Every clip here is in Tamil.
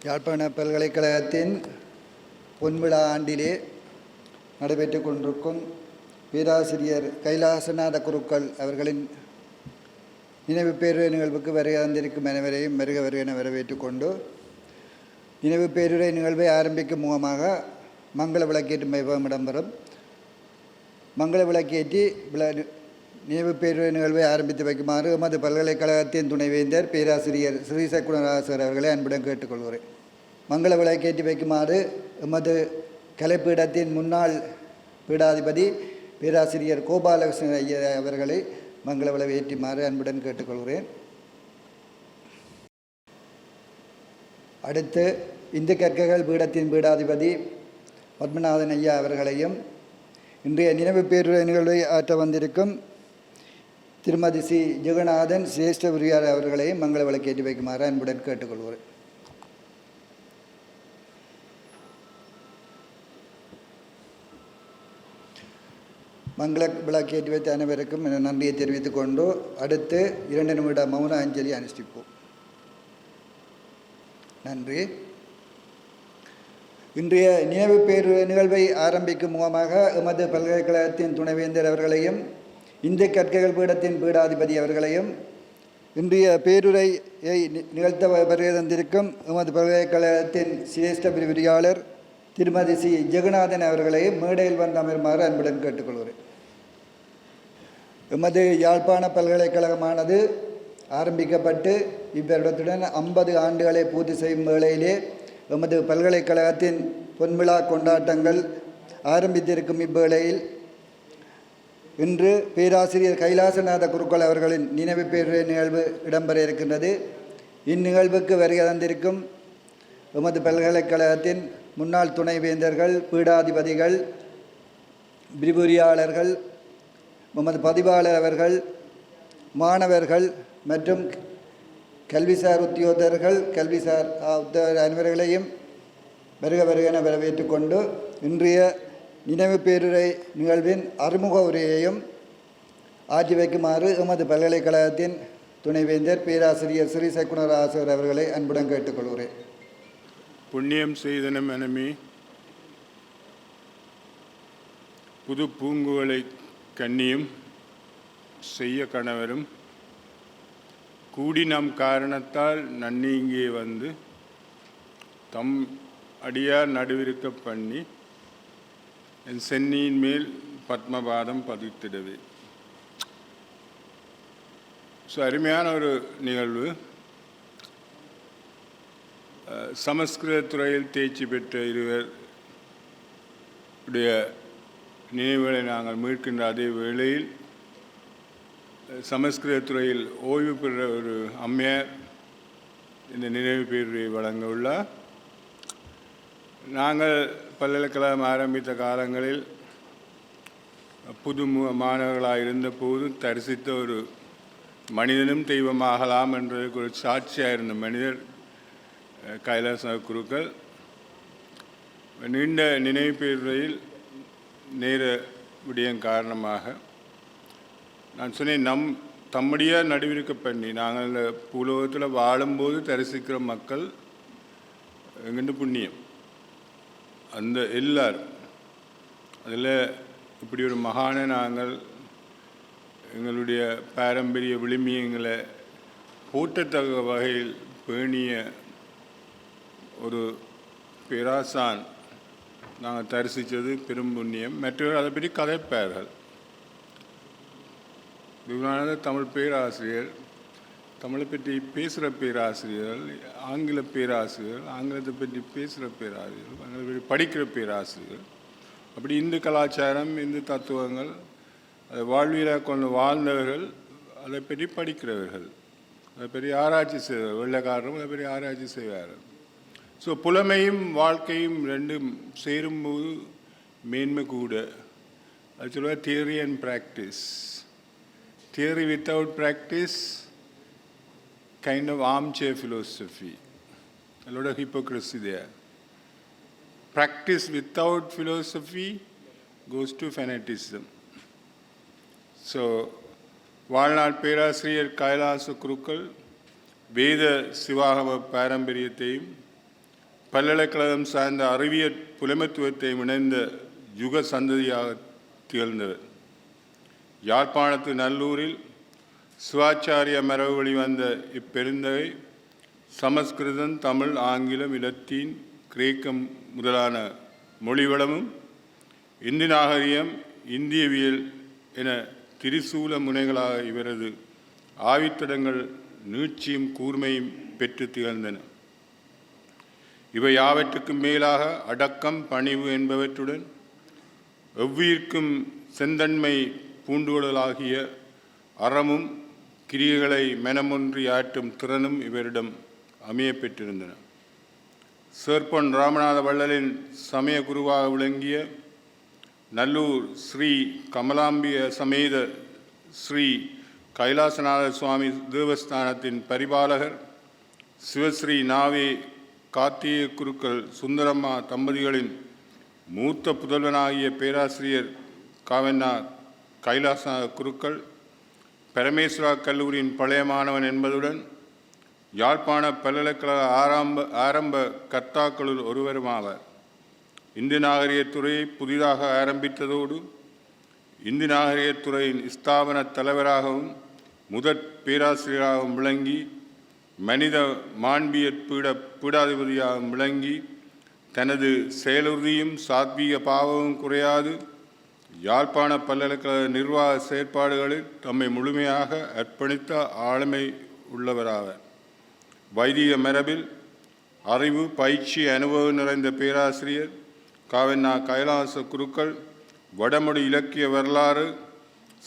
யாழ்ப்பாண பல்கலைக்கழகத்தின் பொன்விழா ஆண்டிலே நடைபெற்று கொண்டிருக்கும் பேராசிரியர் கைலாசநாத குருக்கள் அவர்களின் நினைவு பேருரை நிகழ்வுக்கு வருகை தந்திருக்கும் அனைவரையும் வருக என வரவேற்றுக் கொண்டு நினைவு பேருரை நிகழ்வை ஆரம்பிக்கும் முகமாக மங்கள விளக்கேற்றும் வைபவம் இடம்பெறும். மங்கள விளக்கேற்றி நினைவு பேருரை நிகழ்வை ஆரம்பித்து வைக்குமாறு எமது பல்கலைக்கழகத்தின் துணைவேந்தர் பேராசிரியர் ஸ்ரீசக்குணராசர் அவர்களை அன்புடன் கேட்டுக்கொள்கிறேன். மங்கள விளக்கேற்றி வைக்குமாறு எமது கலைப்பீடத்தின் முன்னாள் பீடாதிபதி பேராசிரியர் கோபாலகிருஷ்ணன் ஐயர் அவர்களை மங்கள விளை ஏற்றுமாறு அன்புடன் கேட்டுக்கொள்கிறேன். அடுத்து இந்து கற்கைகள் பீடத்தின் பீடாதிபதி பத்மநாதன் ஐயா அவர்களையும் இன்றைய நினைவு பேருரை நிகழ்வை ஆற்ற வந்திருக்கும் திருமதி சி ஜெகநாதன் சிரேஷ்ட உரியார் அவர்களையும் மங்கள விளக்கேற்றி வைக்குமாறு அன்புடன் கேட்டுக்கொள்கிறேன். மங்கள விளக்கேற்றி வைத்த அனைவருக்கும் நன்றியை தெரிவித்துக் கொண்டு அடுத்து 2 நிமிட மௌன அஞ்சலி அனுஷ்டிப்போம். நன்றி. இன்றைய நினைவு பேருரை நிகழ்வை ஆரம்பிக்கும் முகமாக எமது பல்கலைக்கழகத்தின் துணைவேந்தர் அவர்களையும் இந்து கற்கைகள் பீடத்தின் பீடாதிபதி அவர்களையும் இன்றைய பேருரையை நிகழ்த்த வருகை தந்திருக்கும் எமது பல்கலைக்கழகத்தின் சிரேஷ்ட விரிவுரையாளர் திருமதி சி ஜெகநாதன் அவர்களையும் மேடையில் வந்து அமருமாறு அன்புடன் கேட்டுக்கொள்கிறேன். எமது யாழ்ப்பாண பல்கலைக்கழகமானது ஆரம்பிக்கப்பட்டு இவ்வருடத்துடன் 50 ஆண்டுகளை பூர்த்தி செய்யும் வேளையிலே எமது பல்கலைக்கழகத்தின் பொன்விழா கொண்டாட்டங்கள் ஆரம்பித்திருக்கும் இவ்வேளையில் இன்று பேராசிரியர் கைலாசநாத குருக்கள் அவர்களின் நினைவு பேருரை நிகழ்வு இடம்பெற இருக்கின்றது. இந்நிகழ்வுக்கு வருகை தந்திருக்கும் எமது பல்கலைக்கழகத்தின் முன்னாள் துணைவேந்தர்கள், பீடாதிபதிகள், விரிவுரையாளர்கள், எமது பதிவாளர் அவர்கள், மாணவர்கள் மற்றும் கல்விசார் உத்தியோகத்தர்கள், கல்விசார் அனைவர்களையும் வருக என வரவேற்றுக் கொண்டு இன்றைய நினைவு பேருரை நிகழ்வின் அறிமுக உரையையும் ஆற்றி வைக்குமாறு எமது பல்கலைக்கழகத்தின் துணைவேந்தர் பேராசிரியர் ஸ்ரீ சக்குணராசர் அவர்களை அன்புடன் கேட்டுக்கொள்கிறேன். புண்ணியம் செய்தன மனமே, புது பூங்குவலை கண்ணியும் செய்ய கணவரும் கூடி நம் காரணத்தால் நன்னீங்கே வந்து தம் அடியார் நடுவிருக்க பண்ணி என் சென்னியின் மேல் பத்மபாதம் பதித்திடவே. அருமையான ஒரு நிகழ்வு. சமஸ்கிருத துறையில் தேர்ச்சி பெற்ற இருவர் உடைய நினைவுகளை நாங்கள் மீட்கின்ற அதே வேளையில் சமஸ்கிருத துறையில் ஓய்வு பெற்ற ஒரு அம்மையார் இந்த நினைவு பேருரை வழங்க உள்ளார். நாங்கள் பல்கலைக்கழகம் ஆரம்பித்த காலங்களில் புது மாணவர்களாக இருந்தபோது தரிசித்த ஒரு மனிதனும் தெய்வமாகலாம் என்றதுக்கு ஒரு சாட்சியாக இருந்த மனிதர் கைலாச குருக்கள். நீண்ட நினைவு பேருரையில் நேர விடயம் காரணமாக நான் சொன்னேன், தம்முடைய நடுவிருக்க பண்ணி நாங்கள் இந்த பூலோகத்தில் வாழும்போது தரிசிக்கிற மக்கள் எங்கிட்ட புண்ணியம் அந்த எல்லாரும் அதில் இப்படி ஒரு மகானை நாங்கள் எங்களுடைய பாரம்பரிய விழுமியங்களை போற்றத்தக்க வகையில் பேணிய ஒரு பேராசான் நாங்கள் தரிசித்தது பெரும் புண்ணியம். மற்றவர்கள் அதை பற்றி கதைப்பார்கள். விவேகானந்தர் தமிழ் பேராசிரியர், தமிழை பற்றி பேசுகிற பேராசிரியர்கள், ஆங்கில பேராசிரியர்கள், ஆங்கிலத்தை பற்றி பேசுகிற பேராசிரியர்கள், ஆங்கிலத்தை பற்றி படிக்கிற பேராசிரியர்கள், அப்படி இந்து கலாச்சாரம், இந்து தத்துவங்கள் அதை வாழ்வியலாக கொண்டு வாழ்ந்தவர்கள், அதை பற்றி படிக்கிறவர்கள், அதை பற்றி ஆராய்ச்சி செய்வார்கள். வெள்ளைக்காரரும் அதை பற்றி ஆராய்ச்சி செய்வார்கள். புலமையும் வாழ்க்கையும் ரெண்டும் சேரும்போது மேன்மை கூட. அது சொல்லுவார் theory and practice. Theory without practice kind of armchair philosophy. A lot of hypocrisy there. Practice without philosophy goes to fanaticism. So, வாழ்நாள் பேராசிரியர் கைலாச குருக்கள் வேத சிவாகம பாரம்பரியத்தையும் பல்கலைக்கழகம் சார்ந்த அறிவியற் புலமைத்துவத்தை இணைந்த யுக சந்ததியாக திகழ்ந்தவர். யாழ்ப்பாணத்து நல்லூரில் சிவாச்சாரிய மரபு வழிவந்த இப்பெருந்தகை சமஸ்கிருதம், தமிழ், ஆங்கிலம், இலத்தீன், கிரேக்கம் முதலான மொழிவளமும் இந்து நாகரிகம், இந்தியவியல் என திரிசூல முனைகளாக இவரது ஆய்வுத்திடங்கள் நீட்சியும் கூர்மையும் பெற்று திகழ்ந்தன. இவை யாவற்றுக்கும் மேலாக அடக்கம், பணிவு என்பவற்றுடன் எவ்வுயிர்க்கும் செந்தன்மை பூண்டுகளாகிய அறமும் கிரியைகளை மனமொன்றி ஆற்றும் திறனும் இவரிடம் அமைய பெற்றிருந்தன. சேர்ப்பொன் ராமநாத வள்ளலின் சமய குருவாக விளங்கிய நல்லூர் ஸ்ரீ கமலாம்பிய சமேத ஸ்ரீ கைலாசநாத சுவாமி தேவஸ்தானத்தின் பரிபாலகர் சிவஸ்ரீ நாவே கார்த்திகேய குருக்கள் சுந்தரம்மா தம்பதிகளின் மூத்த புதல்வனாகிய பேராசிரியர் காவண்ணா கைலாசநாத குருக்கள் பரமேஸ்வரா கல்லூரியின் பழைய மாணவன் என்பதுடன் யாழ்ப்பாண பல்கலைக்கழக ஆரம்ப கர்த்தாக்களுள் ஒருவருமாவார். இந்து நாகரிகத்துறையை புதிதாக ஆரம்பித்ததோடு இந்து நாகரிகத்துறையின் ஸ்தாபன தலைவராகவும் முதற் பேராசிரியராகவும் விளங்கி மனித மாண்பியற் பீடாதிபதியாகவும் விளங்கி தனது செயலுறுதியும் சாத்வீக பாவமும் குறையாது யாழ்ப்பாண பல்கலைக்கழக நிர்வாக செயற்பாடுகளில் தம்மை முழுமையாக அர்ப்பணித்த ஆளுமை உள்ளவராவார். வைதிக மரபில் அறிவு, பயிற்சி, அனுபவம் நிறைந்த பேராசிரியர் காவண்ணா கைலாச குருக்கள் வடமொழி இலக்கிய வரலாறு,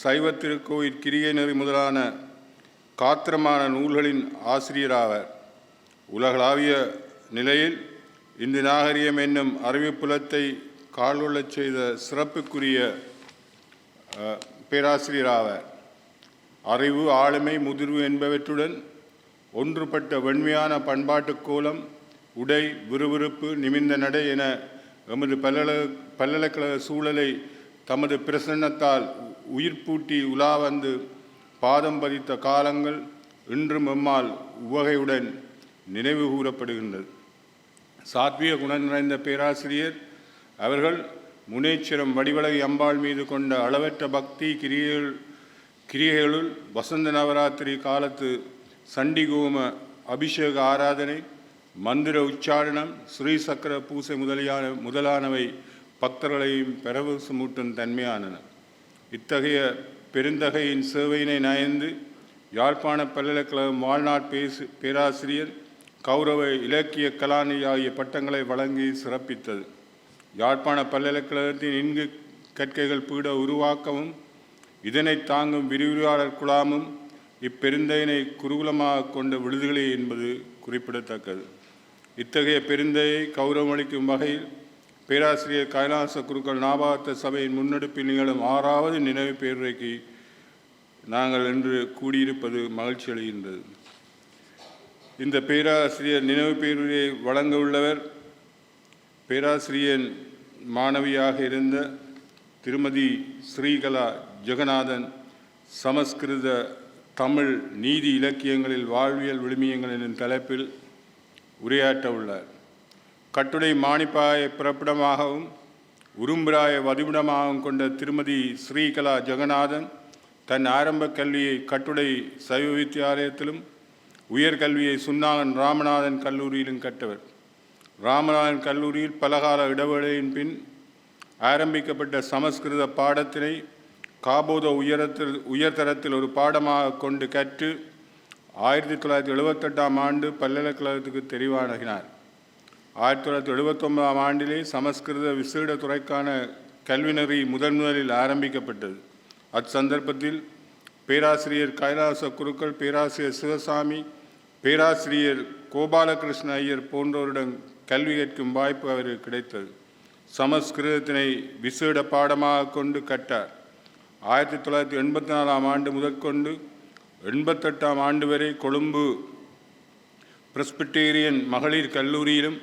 சைவ திருக்கோயில் கிரியை நெறி முதலான காத்திரமான நூல்களின் ஆசிரியராவார். உலகளாவிய நிலையில் இந்து நாகரிகம் என்னும் அறிவுப்புலத்தை கால்கொள்ளச் செய்த சிறப்புக்குரிய பேராசிரியராவார். அறிவு, ஆளுமை, முதிர்வு என்பவற்றுடன் ஒன்றுபட்ட வெண்மையான பண்பாட்டு கோலம், உடை, விறுவிறுப்பு, நிமிர்ந்த நடை என எமது பல்கலைக்கழக சூழலை தமது பிரசன்னத்தால் உயிர்ப்பூட்டி உலா வந்து பாதம் பதித்த காலங்கள் இன்றும் எம்மால் உவகையுடன் நினைவு கூறப்படுகின்றது. சாத்வீக குணம் நிறைந்த பேராசிரியர் அவர்கள் முனேச்சரம் வடிவழகி அம்பாள் மீது கொண்ட அளவற்ற பக்தி கிரியைகளுள் வசந்த நவராத்திரி காலத்து சண்டிகோம அபிஷேக ஆராதனை, மந்திர உச்சாரணம், ஸ்ரீ சக்கர பூசை முதலானவை பக்தர்களையும் பரவசமூட்டும் தன்மையானன. இத்தகைய பெருந்தகையின் சேவையினை நயந்து யாழ்ப்பாண பல்கலைக்கழகம் வாழ்நாட் பேராசிரியர், கௌரவ இலக்கிய கலாநிதி ஆகிய பட்டங்களை வழங்கி சிறப்பித்தது. யாழ்ப்பாண பல்கலைக்கழகத்தின் இன்கு கற்கைகள் பீட உருவாக்கமும் இதனை தாங்கும் விரிவுரையாளர் குழாமும் இப்பெருந்தையினை குருகுலமாக கொண்ட விடுதலை என்பது குறிப்பிடத்தக்கது. இத்தகைய பெருந்தையை கௌரவமளிக்கும் வகையில் பேராசிரியர் கைலாச குருக்கள் ஞாபகார்த்த சபையின் முன்னெடுப்பில் நிகழும் 6வது நினைவு பேருரைக்கு நாங்கள் இன்று கூடியிருப்பது மகிழ்ச்சி அளிக்கின்றது. இந்த பேராசிரியர் நினைவு பேருரையை வழங்க உள்ளவர் பேராசிரியர் மாணவியாக இருந்த திருமதி ஸ்ரீகலா ஜெகநாதன், சமஸ்கிருத, தமிழ், நீதி இலக்கியங்களில் வாழ்வியல் விழுமியங்கள் எனும் தலைப்பில் உரையாற்ற உள்ளார். கட்டுடை மாணிப்பாயை பிறப்பிடமாகவும் உரும்பிராய வதிவிடமாகவும் கொண்ட திருமதி ஸ்ரீகலா ஜெகநாதன் தன் ஆரம்ப கல்வியை கட்டுடை சைவ வித்தியாலயத்திலும் உயர்கல்வியை சுன்னாகன் ராமநாதன் கல்லூரியிலும் கற்றவர். ராமநாதன் கல்லூரியில் பலகால இடைவேளையின் பின் ஆரம்பிக்கப்பட்ட சமஸ்கிருத பாடத்தினை காபோத உயர்தரத்தில் ஒரு பாடமாக கொண்டு கற்று 1978 ஆண்டு பல்கலைக்கழகத்துக்கு தெரிவானாகினார். 1979 ஆண்டிலே சமஸ்கிருத விசேட துறைக்கான கல்விநெறி முதலில் ஆரம்பிக்கப்பட்டது. அச்சந்தர்ப்பத்தில் பேராசிரியர் கைலாச குருக்கள், பேராசிரியர் சிவசாமி, பேராசிரியர் கோபாலகிருஷ்ண ஐயர் போன்றோரிடம் கல்வி கற்கும் வாய்ப்பு அவருக்கு கிடைத்தது. சமஸ்கிருதத்தினை விசேட பாடமாக கொண்டு கற்றார். 1984 ஆண்டு முதற்கொண்டு 88 ஆண்டு வரை கொழும்பு பிரெஸ்பிட்டேரியன் மகளிர் கல்லூரியிலும்,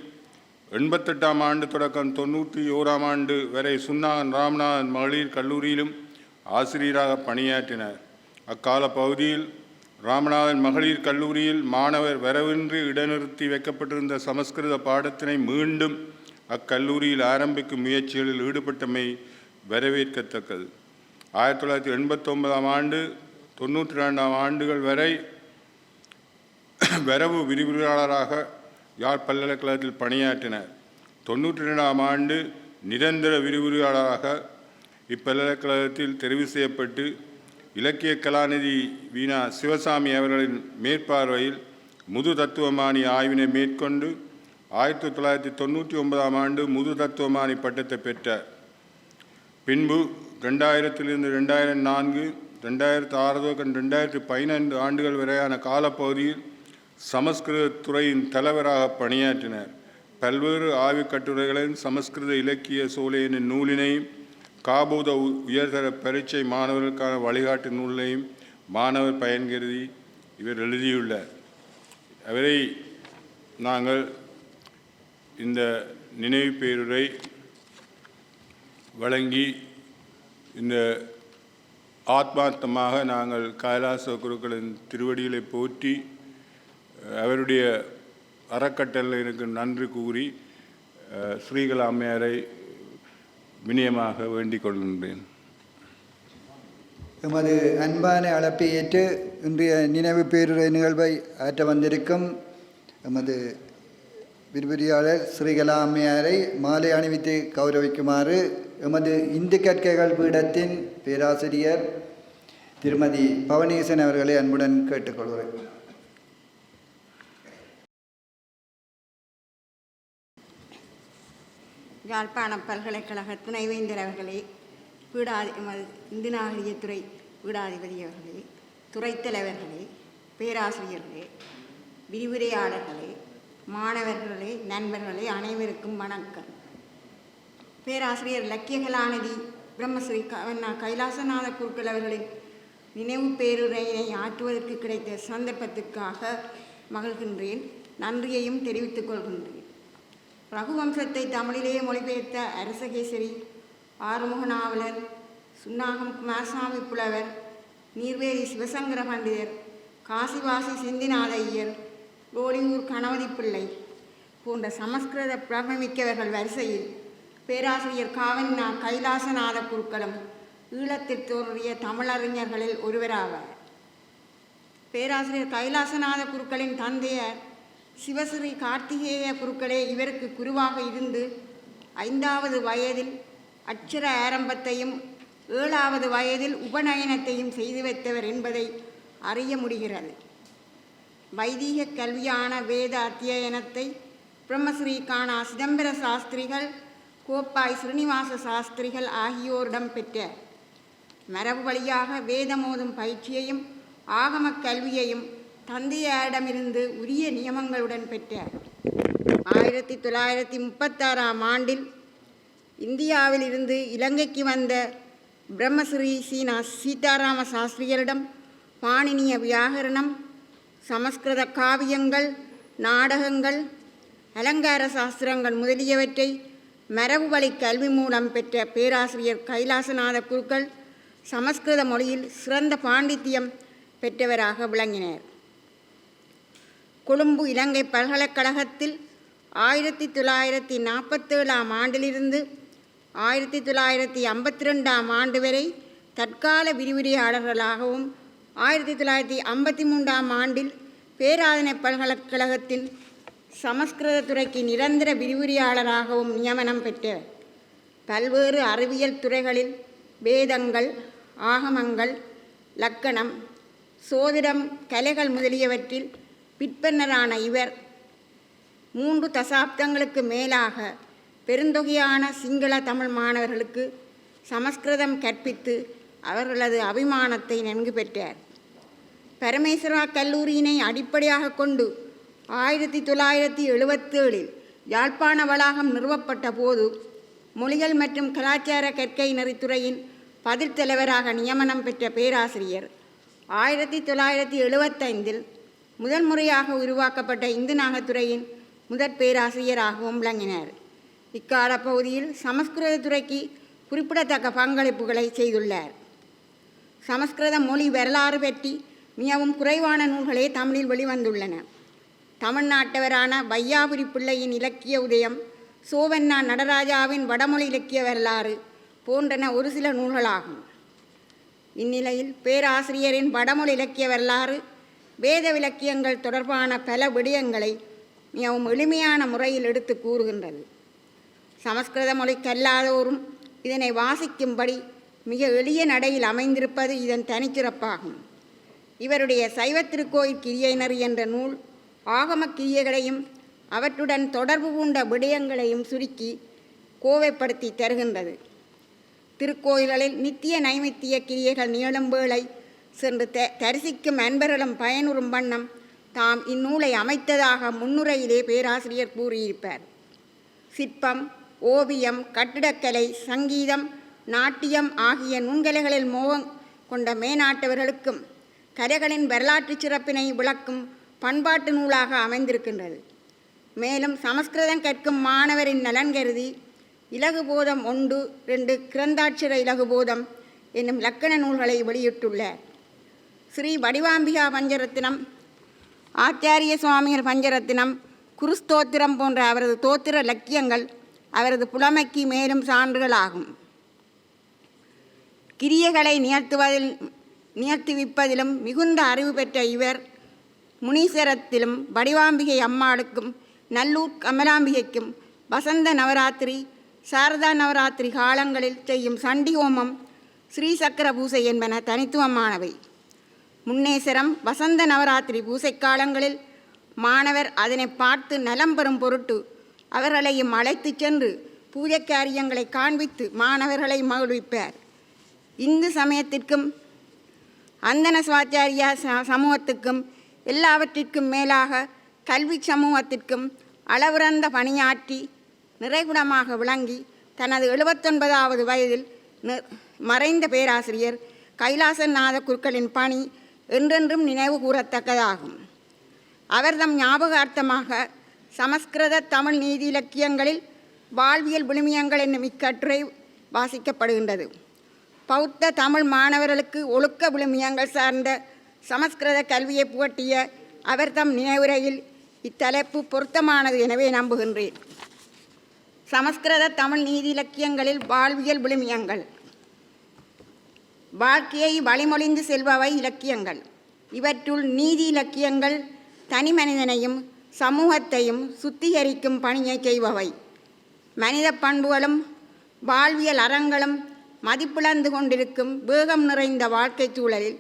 88 ஆண்டு தொடக்கம் 91 ஆண்டு வரை சுன்னாகன் ராமநாதன் மகளிர் கல்லூரியிலும் ஆசிரியராக பணியாற்றினார். அக்கால பகுதியில் ராமநாதன் மகளிர் கல்லூரியில் மாணவர் வரவின்றி இடைநிறுத்தி வைக்கப்பட்டிருந்த சமஸ்கிருத பாடத்தினை மீண்டும் அக்கல்லூரியில் ஆரம்பிக்கும் முயற்சிகளில் ஈடுபட்டமை வரவேற்கத்தக்கது. 1989ஆம் ஆண்டு 92ஆம் ஆண்டுகள் வரை வரவு விரிவுரையாளராக யாழ் பல்கலைக்கழகத்தில் பணியாற்றினார். 92ஆம் ஆண்டு நிரந்தர விரிவுரையாளராக இப்பல்கலைக்கழகத்தில் தெரிவு செய்யப்பட்டு இலக்கிய கலாநிதி வீணா சிவசாமி அவர்களின் மேற்பார்வையில் முது தத்துவமானி ஆய்வினை மேற்கொண்டு 1999ஆம் ஆண்டு முது தத்துவமானி பட்டத்தை பெற்றார். பின்பு 2000 2004 2006 2015 ஆண்டுகள் வரையான காலப்பகுதியில் சமஸ்கிருத துறையின் தலைவராக பணியாற்றினார். பல்வேறு ஆய்வுக் கட்டுரைகளையும் சமஸ்கிருத இலக்கிய சோலை என்னும் நூலினையும் காபூத உயர்தர பரீட்சை மாணவர்களுக்கான வழிகாட்டு நூலையும் மாணவர் பயன்கருதி இவர் எழுதியுள்ளார். அவரை நாங்கள் இந்த நினைவு பேருரை வழங்கி இந்த ஆத்மார்த்தமாக நாங்கள் கைலாச குருக்களின் திருவடிகளை போற்றி அவருடைய அறக்கட்டளைக்கு நன்றி கூறி ஸ்ரீகலா அம்மையாரை வினயமாக வேண்டிக் கொள்கின்றேன். எமது அன்பான அழைப்பை ஏற்று இன்றைய நினைவு பேருரை நிகழ்வை ஆற்ற வந்திருக்கும் எமது விரிவுரையாளர் ஸ்ரீகலா அம்மையாரை மாலை அணிவித்து கௌரவிக்குமாறு எமது இந்து கற்கைகள் பீடத்தின் பேராசிரியர் திருமதி பவனீசன் அவர்களை அன்புடன் கேட்டுக்கொள்கிறேன். யாழ்ப்பாணம் பல்கலைக்கழக துணைவேந்தர் அவர்களே, இந்து நாகரிகத்துறை பீடாதிபதி அவர்களே, துறைத் தலைவர்களே, பேராசிரியர்களே, விரிவுரையாளர்களே, மாணவர்களே, நண்பர்களே, அனைவருக்கும் வணக்கம். பேராசிரியர் இலக்கிய கலாநிதி பிரம்மஸ்ரீ கைலாசநாத குருக்கள் அவர்களின் நினைவு பேருரையினை ஆற்றுவதற்கு கிடைத்த சந்தர்ப்பத்துக்காக மகிழ்கின்றேன். நன்றியையும் தெரிவித்துக் கொள்கின்றேன். ரகுவம்சத்தை தமிழிலே மொழிபெயர்த்த அரசகேசரி, ஆறுமுக நாவலர், சுன்னாகம் குமாரசாமி புலவர், நீர்வேலி சிவசங்கர பண்டிதர், காசிவாசி சிந்திநாத ஐயர், கோலியூர் கணபதி பிள்ளை போன்ற சமஸ்கிருத பிரபமிக்கவர்கள் வரிசையில் பேராசிரியர் காவன்னா கைலாசநாத குருக்களும் ஈழத்தில் தோன்றிய தமிழறிஞர்களில் ஒருவராவார். பேராசிரியர் கைலாசநாத குருக்களின் தந்தையார் சிவஸ்ரீ கார்த்திகேய குருக்களே இவருக்கு குருவாக இருந்து 5வது வயதில் அட்சர ஆரம்பத்தையும் 7வது வயதில் உபநயனத்தையும் செய்து வைத்தவர் என்பதை அறிய முடிகிறது. வைதீக கல்வியான வேத அத்தியனத்தை பிரம்மஸ்ரீ காணா சிதம்பர சாஸ்திரிகள், கோப்பாய் ஸ்ரீனிவாச சாஸ்திரிகள் ஆகியோரிடம் பெற்ற மரபு வழியாக வேதமோதும் பயிற்சியையும் ஆகம கல்வியையும் தந்தையாரிடமிருந்து உரிய நியமங்களுடன் பெற்றார். 1936ஆம் ஆண்டில் இந்தியாவில் இருந்து இலங்கைக்கு வந்த பிரம்மஸ்ரீ சீதாராம சாஸ்திரிகளிடம் பாணினிய வியாகரணம், சமஸ்கிருத காவியங்கள், நாடகங்கள், அலங்கார சாஸ்திரங்கள் முதலியவற்றை மரபு வழி கல்வி மூலம் பெற்ற பேராசிரியர் கைலாசநாத குருக்கள் சமஸ்கிருத மொழியில் சிறந்த பாண்டித்தியம் பெற்றவராக விளங்கினார். கொழும்பு இலங்கை பல்கலைக்கழகத்தில் 1947ஆம் ஆண்டிலிருந்து 1952ஆம் ஆண்டு வரை தற்கால விரிவுரையாளர்களாகவும் 1953ஆம் ஆண்டில் பேராதனை பல்கலைக்கழகத்தின் சமஸ்கிருத துறைக்கு நிரந்தர விரிவுரையாளராகவும் நியமனம் பெற்றவர். பல்வேறு அறிவியல் துறைகளில் வேதங்கள், ஆகமங்கள், லக்கணம், சோதிடம், கலைகள் முதலியவற்றில் விற்பன்னரான இவர் 3 தசாப்தங்களுக்கு மேலாக பெருந்தொகையான சிங்கள தமிழ் மாணவர்களுக்கு சமஸ்கிருதம் கற்பித்து அவர்களது அபிமானத்தை நன்கு பெற்றார். பரமேஸ்வரா கல்லூரியினை அடிப்படையாக கொண்டு 1977இல் யாழ்ப்பாண வளாகம் நிறுவப்பட்ட போது மொழிகள் மற்றும் கலாச்சார கற்கை நெறித்துறையின் பதில் தலைவராக நியமனம் பெற்ற பேராசிரியர் 1975இல் முதல் முறையாக உருவாக்கப்பட்ட இந்து நாகத்துறையின் முதற் பேராசிரியராகவும் விளங்கினார். இக்கால பகுதியில் சமஸ்கிருத துறைக்கு குறிப்பிடத்தக்க பங்களிப்புகளை செய்துள்ளார். சமஸ்கிருத மொழி வரலாறு பற்றி மிகவும் குறைவான நூல்களே தமிழில் வெளிவந்துள்ளன. தமிழ்நாட்டவரான வையாபுரி பிள்ளையின் இலக்கிய உதயம், சோவண்ணா நடராஜாவின் வடமொழி இலக்கிய வரலாறு போன்றன ஒரு சில நூல்களாகும். இந்நிலையில் பேராசிரியரின் வடமொழி இலக்கிய வரலாறு வேத விலக்கியங்கள் தொடர்பான பல விடயங்களை மிகவும் எளிமையான முறையில் எடுத்து கூறுகின்றது. சமஸ்கிருத மொழி கல்லாதோரும் இதனை வாசிக்கும்படி மிக எளிய நடையில் அமைந்திருப்பது இதன் தனிச்சிறப்பாகும். இவருடைய சைவ திருக்கோயில் கிரியைநெறி என்ற நூல் ஆகம கிரியைகளையும் அவற்றுடன் தொடர்பு கொண்ட விடயங்களையும் சுருக்கி கோவைப்படுத்தி தருகின்றது. திருக்கோயில்களில் நித்திய நைமித்திய கிரியைகள் நிகழும் வேளை சென்று தரிசிக்கும் அன்பர்களும் பயனுறும் வண்ணம் தாம் இந்நூலை அமைத்ததாக முன்னுரையிலே பேராசிரியர் கூறியிருப்பார். சிற்பம், ஓவியம், கட்டிடக்கலை, சங்கீதம், நாட்டியம் ஆகிய நுண்கலைகளில் மோகம் கொண்ட மேனாட்டவர்களுக்கும் கலைகளின் வரலாற்று சிறப்பினை விளக்கும் பண்பாட்டு நூலாக அமைந்திருக்கின்றது. மேலும் சமஸ்கிருதம் கற்கும் மாணவரின் நலன் கருதி இலகுபோதம் 1-2 கிரந்தாட்சர இலகுபோதம் என்னும் இலக்கண நூல்களை வெளியிட்டுள்ளார். ஸ்ரீ வடிவாம்பிகா பஞ்சரத்தினம், ஆச்சாரிய சுவாமிகள் பஞ்சரத்தினம், குருஸ்தோத்திரம் போன்ற அவரது தோத்திர இலக்கியங்கள் அவரது புலமைக்கு மேலும் சான்றுகளாகும். கிரியைகளை நிகழ்த்துவிப்பதிலும் மிகுந்த அறிவு பெற்ற இவர் முனீஸ்வரத்திலும் வடிவாம்பிகை அம்மாளுக்கும் நல்லூர் கமலாம்பிகைக்கும் வசந்த நவராத்திரி, சாரதா நவராத்திரி காலங்களில் செய்யும் சண்டி ஹோமம், ஸ்ரீசக்கர பூசை என்பன தனித்துவமானவை. முன்னேசரம், வசந்த நவராத்திரி பூசை காலங்களில் மாணவர் அதனை பார்த்து நலம் பெறும் பொருட்டு அவர்களையும் அழைத்து சென்று பூஜை காரியங்களை காண்பித்து மாணவர்களை மகிழ்விப்பார். இந்து சமயத்திற்கும் அந்தன சுவாச்சாரியா சமூகத்துக்கும் எல்லாவற்றிற்கும் மேலாக கல்வி சமூகத்திற்கும் அளவிறந்த பணியாற்றி நிறைகுணமாக விளங்கி தனது 79வது வயதில் மறைந்த பேராசிரியர் கைலாசநாத குருக்களின் பணி என்றென்றும் நினைவு கூறத்தக்கதாகும். அவர்தம் ஞாபகார்த்தமாக சமஸ்கிருத தமிழ் நீதி இலக்கியங்களில் வாழ்வியல் விழுமியங்கள் என்னும் இக்கட்டுரை வாசிக்கப்படுகின்றது. பௌத்த தமிழ் மாணவர்களுக்கு ஒழுக்க விழுமியங்கள் சார்ந்த சமஸ்கிருத கல்வியை புகட்டிய அவர்தம் நினைவுரையில் இத்தலைப்பு பொருத்தமானது எனவே நம்புகின்றேன். சமஸ்கிருத தமிழ் நீதி இலக்கியங்களில் வாழ்வியல் விழுமியங்கள். வாழ்க்கையை வழிமொழிந்து செல்பவை இலக்கியங்கள். இவற்றுள் நீதி இலக்கியங்கள் தனி மனிதனையும் சமூகத்தையும் சுத்திகரிக்கும் பணியை செய்பவை. மனித பண்புகளும் வாழ்வியல் அறங்களும் மதிப்பிழந்து கொண்டிருக்கும் வேகம் நிறைந்த வாழ்க்கை சூழலில்,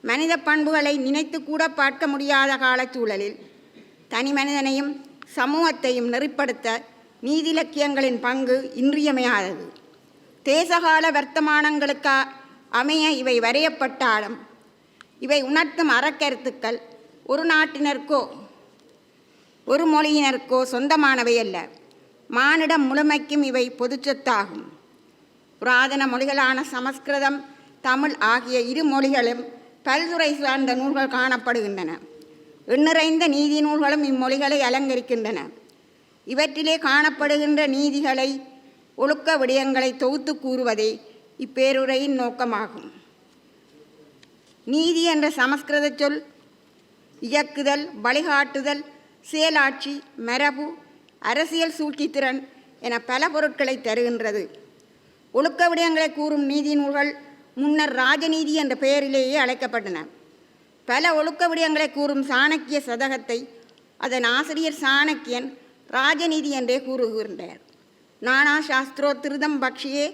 மனித பண்புகளை நினைத்து கூட பார்க்க முடியாத காலச்சூழலில் தனி மனிதனையும் சமூகத்தையும் நெறிப்படுத்த நீதி இலக்கியங்களின் பங்கு இன்றியமையாதது. தேசகால வர்த்தமானங்களுக்கு அமைய இவை வரையப்பட்டாலும் இவை உணர்த்தும் அறக்கருத்துக்கள் ஒரு நாட்டினருக்கோ ஒரு மொழியினருக்கோ சொந்தமானவை அல்ல. மானிடம் முழுமைக்கும் இவை பொதுச்சொத்தாகும். புராதன மொழிகளான சமஸ்கிருதம், தமிழ் ஆகிய இரு மொழிகளும் பல்துறை சார்ந்த நூல்கள் காணப்படுகின்றன. எண்ணிறைந்த நீதி நூல்களும் இம்மொழிகளை அலங்கரிக்கின்றன. இவற்றிலே காணப்படுகின்ற நீதிகளை, ஒழுக்க விடயங்களை தொகுத்து கூறுவதே இப்பேருரையின் நோக்கமாகும். நீதி என்ற சமஸ்கிருத சொல் இயக்குதல், வழிகாட்டுதல், செயலாட்சி, மரபு, அரசியல் சூழ்ச்சித்திறன் என பல பொருட்களை தருகின்றது. ஒழுக்க விடயங்களை கூறும் நீதி நூல்கள் முன்னர் ராஜநீதி என்ற பெயரிலேயே அழைக்கப்பட்டன. பல ஒழுக்க விடயங்களை கூறும் சாணக்கிய சதகத்தை அதன் ஆசிரியர் சாணக்கியன் ராஜநீதி என்றே கூறுகின்றார். நானா சாஸ்திரோத்திருதம் பக்ஷியே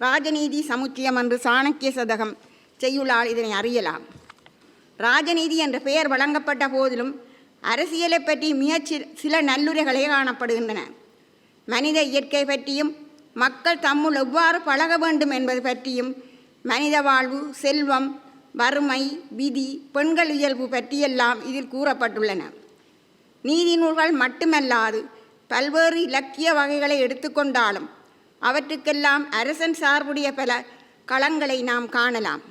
ராஜநீதி சமுச்சயம் என்று சாணக்கிய சதகம் செய்யுளால் இதனை அறியலாம். ராஜநீதி என்ற பெயர் வழங்கப்பட்ட போதிலும் அரசியலை பற்றி சில நல்லுரைகளே காணப்படுகின்றன. மனித இயற்கை பற்றியும் மக்கள் தம்முள் எவ்வாறு பழக வேண்டும் என்பது பற்றியும், மனித வாழ்வு, செல்வம், வறுமை, விதி, பெண்கள் இயல்பு பற்றியெல்லாம் இதில் கூறப்பட்டுள்ளன. நீதி நூல்கள் மட்டுமல்லாது பல்வேறு இலக்கிய வகைகளை எடுத்துக்கொண்டாலும் அவற்றுக்கெல்லாம் அரசன் சார்புடைய பல களங்களை நாம் காணலாம்.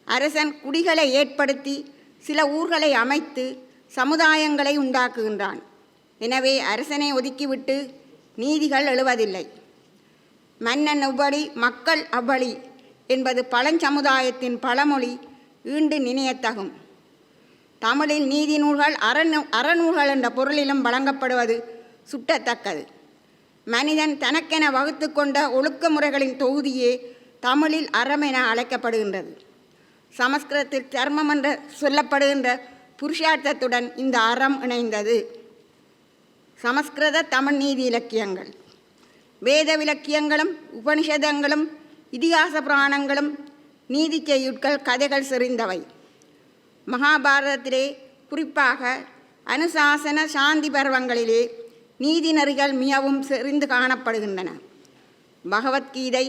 அரசன் குடிகளை ஏற்படுத்தி சில ஊர்களை அமைத்து சமுதாயங்களை உண்டாக்குகின்றான். எனவே அரசனை ஒதுக்கிவிட்டு நீதிகள் எழுவதில்லை. மன்னன் எவ்வழி மக்கள் அவ்வழி என்பது பழஞ்சமுதாயத்தின் பழமொழி ஈண்டு நினையத்தகும். தமிழில் நீதி நூல்கள் அறநூல்கள் என்ற பொருளிலும் வழங்கப்படுவது சுட்டத்தக்கது. மனிதன் தனக்கென வகுத்து கொண்ட ஒழுக்க முறைகளின் தொகுதியே தமிழில் அறம் என அழைக்கப்படுகின்றது. சமஸ்கிருதத்தில் தர்மம் என்று சொல்லப்படுகின்ற புருஷார்த்தத்துடன் இந்த அறம் இணைந்தது. சமஸ்கிருத தமிழ் நீதி இலக்கியங்கள் வேத விலக்கியங்களும் உபனிஷதங்களும் இதிகாச புராணங்களும் நீதி செய்யுட்கள் கதைகள் செறிந்தவை. மகாபாரதத்திலே குறிப்பாக அனுசாசன சாந்தி பருவங்களிலே நீதி நெறிகள் மிகவும் செறிந்து காணப்படுகின்றன. பகவத்கீதை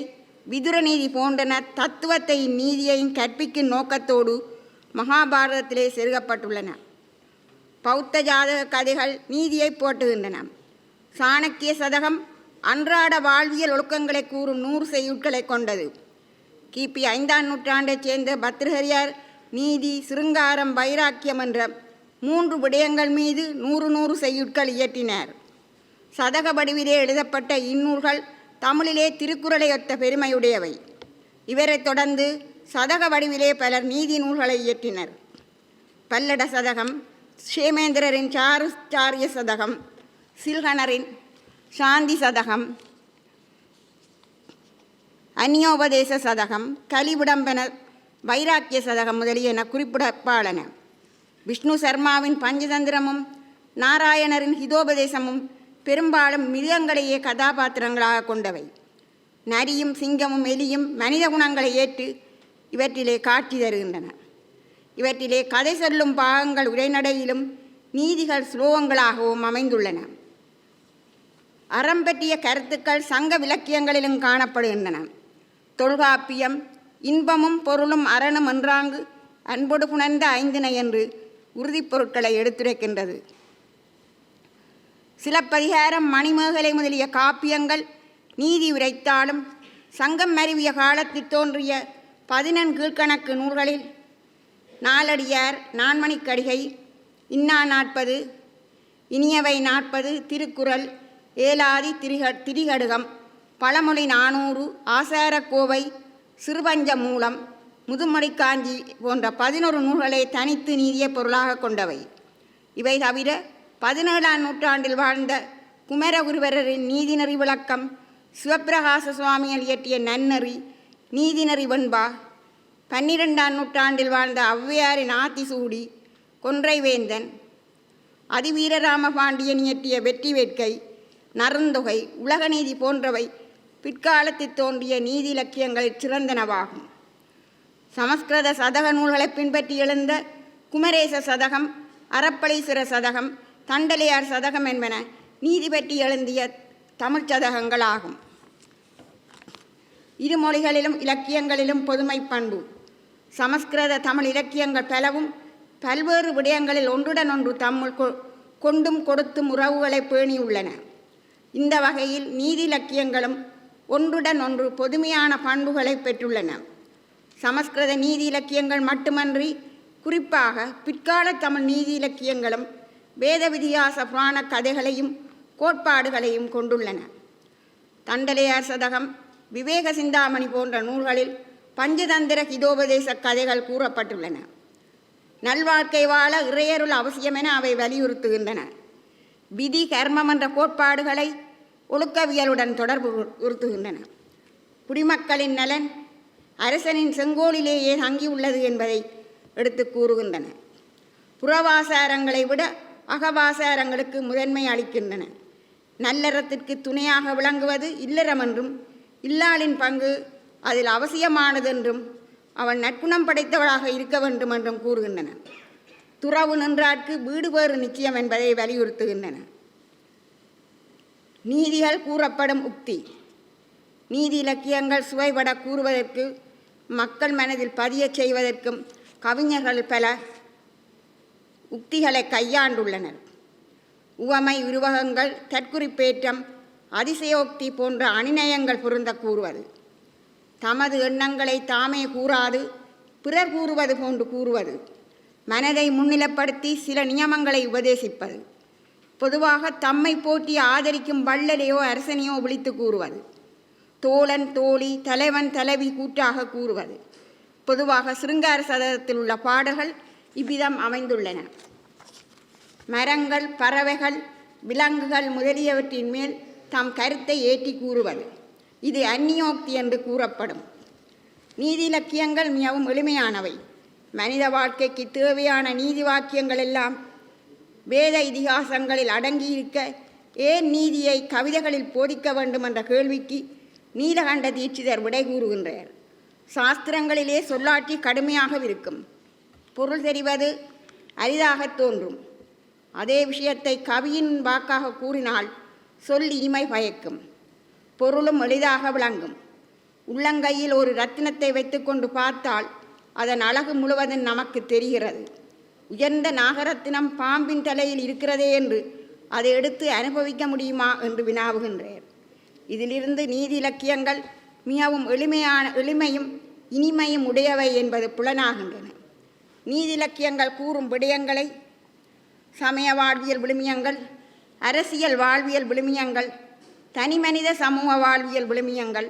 விதுர நீதி போன்றன தத்துவத்தை நீதியையும் கற்பிக்கும் நோக்கத்தோடு மகாபாரதத்திலே செருகப்பட்டுள்ளன. பௌத்த ஜாதக கதைகள் நீதியை போட்டுகின்றன. சாணக்கிய சதகம் அன்றாட வாழ்வியல் ஒழுக்கங்களை கூறும் 100 செய்யுட்களை கொண்டது. கிபி 5ஆம் நூற்றாண்டைச் சேர்ந்த பத்ரஹரியார் நீதி, சிருங்காரம், வைராக்கியம் என்ற 3 விடயங்கள் மீது 100 செய்யுட்கள் இயற்றினார். சதக வடிவிலே எழுதப்பட்ட இந்நூல்கள் தமிழிலே திருக்குறளை ஒத்த பெருமையுடையவை. இவரைத் தொடர்ந்து சதக வடிவிலே பலர் நீதி நூல்களை இயற்றினர். பல்லட சதகம், சேமேந்திரரின் சாருச்சாரிய சதகம், சில்ஹனரின் சாந்தி சதகம், அந்யோபதேச சதகம், கலிவிடம்பன வைராக்கிய சதகம் முதலியன குறிப்பிடப்பாளன. விஷ்ணு சர்மாவின் பஞ்சதந்திரமும் நாராயணரின் ஹிதோபதேசமும் பெரும்பாலும் மிருகங்களையே கதாபாத்திரங்களாக கொண்டவை. நரியும் சிங்கமும் எலியும் மனித குணங்களை ஏற்று இவற்றிலே காட்சி தருகின்றன. இவற்றிலே கதை சொல்லும் பாகங்கள் உரைநடையிலும் நீதிகள் ஸ்லோகங்களாகவும் அமைந்துள்ளன. அறம் பற்றிய கருத்துக்கள் சங்க விலக்கியங்களிலும் காணப்படுகின்றன. தொல்காப்பியம் இன்பமும் பொருளும் அறனும் என்றாங்கு அன்பொடு புணர்ந்த ஐந்தினை என்று உறுதிப்பொருட்களை எடுத்துரைக்கின்றது. சிலப்பதிகாரம், மணிமேகலை முதலிய காப்பியங்கள் நீதி உரைத்தாலும் சங்கம் மருவிய காலத்தில் தோன்றிய 14 கீழ்கணக்கு நூல்களில் நாலடியார், நான்மணிக்கடிகை, இன்னா 40, இனியவை 40, திருக்குறள், ஏலாதி, திரிகடுகம், பழமொழி 400, ஆசாரக்கோவை, சிறுபஞ்ச மூலம், முதுமொழிக்காஞ்சி போன்ற 11 நூல்களை தனித்து நீதிய பொருளாக கொண்டவை. இவை தவிர 17ஆம் நூற்றாண்டில் வாழ்ந்த குமரகுருவரின் நீதிநெறி விளக்கம், சிவப்பிரகாச சுவாமிகள் இயற்றிய நன்னெறி, நீதிநெறி வெண்பா, 12ஆம் நூற்றாண்டில் வாழ்ந்த ஔவையாரின் ஆத்திசூடி, கொன்றைவேந்தன், அதிவீரராம பாண்டியன் இயற்றிய வெற்றி வேட்கை, நருந்தொகை, உலகநீதி போன்றவை பிற்காலத்தில் தோன்றிய நீதி இலக்கியங்களில் சிறந்தனவாகும். சமஸ்கிருத சதக நூல்களை பின்பற்றி எழுந்த குமரேச சதகம், அறப்பளீஸ்வர சதகம், தண்டலையார் சதகம் என்பன நீதி பற்றி எழுந்திய தமிழ் சதகங்களாகும். இருமொழிகளிலும் இலக்கியங்களிலும் பொதுமை பண்பு. சமஸ்கிருத தமிழ் இலக்கியங்கள் பலவும் பல்வேறு விடயங்களில் ஒன்றுடன் ஒன்று தம்முள் கொண்டும் கொடுத்தும் உறவுகளை பேணியுள்ளன. இந்த வகையில் நீதி இலக்கியங்களும் ஒன்றுடன் ஒன்று பொதுமையான பண்புகளை பெற்றுள்ளன. சமஸ்கிருத நீதி இலக்கியங்கள் மட்டுமன்றி குறிப்பாக பிற்கால தமிழ் நீதி இலக்கியங்களும் வேத விதியாச புராண கதைகளையும் கோட்பாடுகளையும் கொண்டுள்ளன. தண்டலையார் சதகம், விவேக சிந்தாமணி போன்ற நூல்களில் பஞ்சதந்திர ஹிதோபதேச கதைகள் கூறப்பட்டுள்ளன. நல்வாழ்க்கை வாழ இறையருள் அவசியம் என அவை வலியுறுத்துகின்றன. விதி, கர்மம் என்ற கோட்பாடுகளை ஒழுக்கவியலுடன் தொடர்பு உறுத்துகின்றன. குடிமக்களின் நலன் அரசனின் செங்கோலிலேயே தங்கியுள்ளது என்பதை எடுத்து கூறுகின்றன. புறவாசாரங்களை விட அகவாசாரங்களுக்கு முதன்மை அளிக்கின்றன. நல்லறத்திற்கு துணையாக விளங்குவது இல்லறம் என்றும், இல்லாளின் பங்கு அதில் அவசியமானதென்றும், அவன் நற்குணம் படைத்தவளாக இருக்க வேண்டும் என்றும் கூறுகின்றன. துறவு நின்றார்க்கு வீடு வேறு நிச்சயம் என்பதை வலியுறுத்துகின்றன. நீதிகள் கூறப்படும் உக்தி. நீதி இலக்கியங்கள் சுவைபட கூறுவதற்கு, மக்கள் மனதில் பதியச் செய்வதற்கும் கவிஞர்கள் பல உக்திகளை கையாண்டுள்ளனர். உவமை, உருவகங்கள், தற்குறிப்பேற்றம், அதிசயோக்தி போன்ற அணிநயங்கள் பொருந்த கூறுவது. தமது எண்ணங்களை தாமே கூறாது பிறர் கூறுவது போன்று கூறுவது. மனதை முன்னிலைப்படுத்தி சில நியமங்களை உபதேசிப்பது. பொதுவாக தம்மை போற்றி ஆதரிக்கும் வள்ளலையோ அரசனையோ விழித்து கூறுவது. தோழன், தோழி, தலைவன், தலைவி கூற்றாக கூறுவது. பொதுவாக சிருங்கார சதகத்தில் உள்ள பாடல்கள் இவ்விதம் அமைந்துள்ளன. மரங்கள், பறவைகள், விலங்குகள் முதலியவற்றின் மேல் தம் கருத்தை ஏற்றி கூறுவது, இது அந்நியோக்தி என்று கூறப்படும். நீதி இலக்கியங்கள் மிகவும் எளிமையானவை. மனித வாழ்க்கைக்கு தேவையான நீதி வாக்கியங்கள் எல்லாம் வேத இதிகாசங்களில் அடங்கியிருக்க ஏன் நீதியை கவிதைகளில் போதிக்க வேண்டும் என்ற கேள்விக்கு நீலகண்ட தீட்சிதர் விடை கூறுகின்றார். சாஸ்திரங்களிலே சொல்லாட்சி கடுமையாக இருக்கும். பொருள் தெரிவது அரிதாக தோன்றும். அதே விஷயத்தை கவியின் வாக்காக கூறினால் சொல் இனிமை பயக்கும், பொருளும் எளிதாக விளங்கும். உள்ளங்கையில் ஒரு ரத்தினத்தை வைத்துக்கொண்டு பார்த்தால் அதன் அழகு முழுவதும் நமக்கு தெரிகிறது. உயர்ந்த நாகரத்தினம் பாம்பின் தலையில் இருக்கிறதே என்று அதை எடுத்து அனுபவிக்க முடியுமா என்று வினாவுகின்றார். இதிலிருந்து நீதி இலக்கியங்கள் மிகவும் எளிமையும் இனிமையும் உடையவை என்பது புலனாகின்றன. நீதி இலக்கியங்கள் கூறும் விடயங்களை சமய வாழ்வியல் விழுமியங்கள், அரசியல் வாழ்வியல் விழுமியங்கள், தனிமனித சமூக வாழ்வியல் விழுமியங்கள்,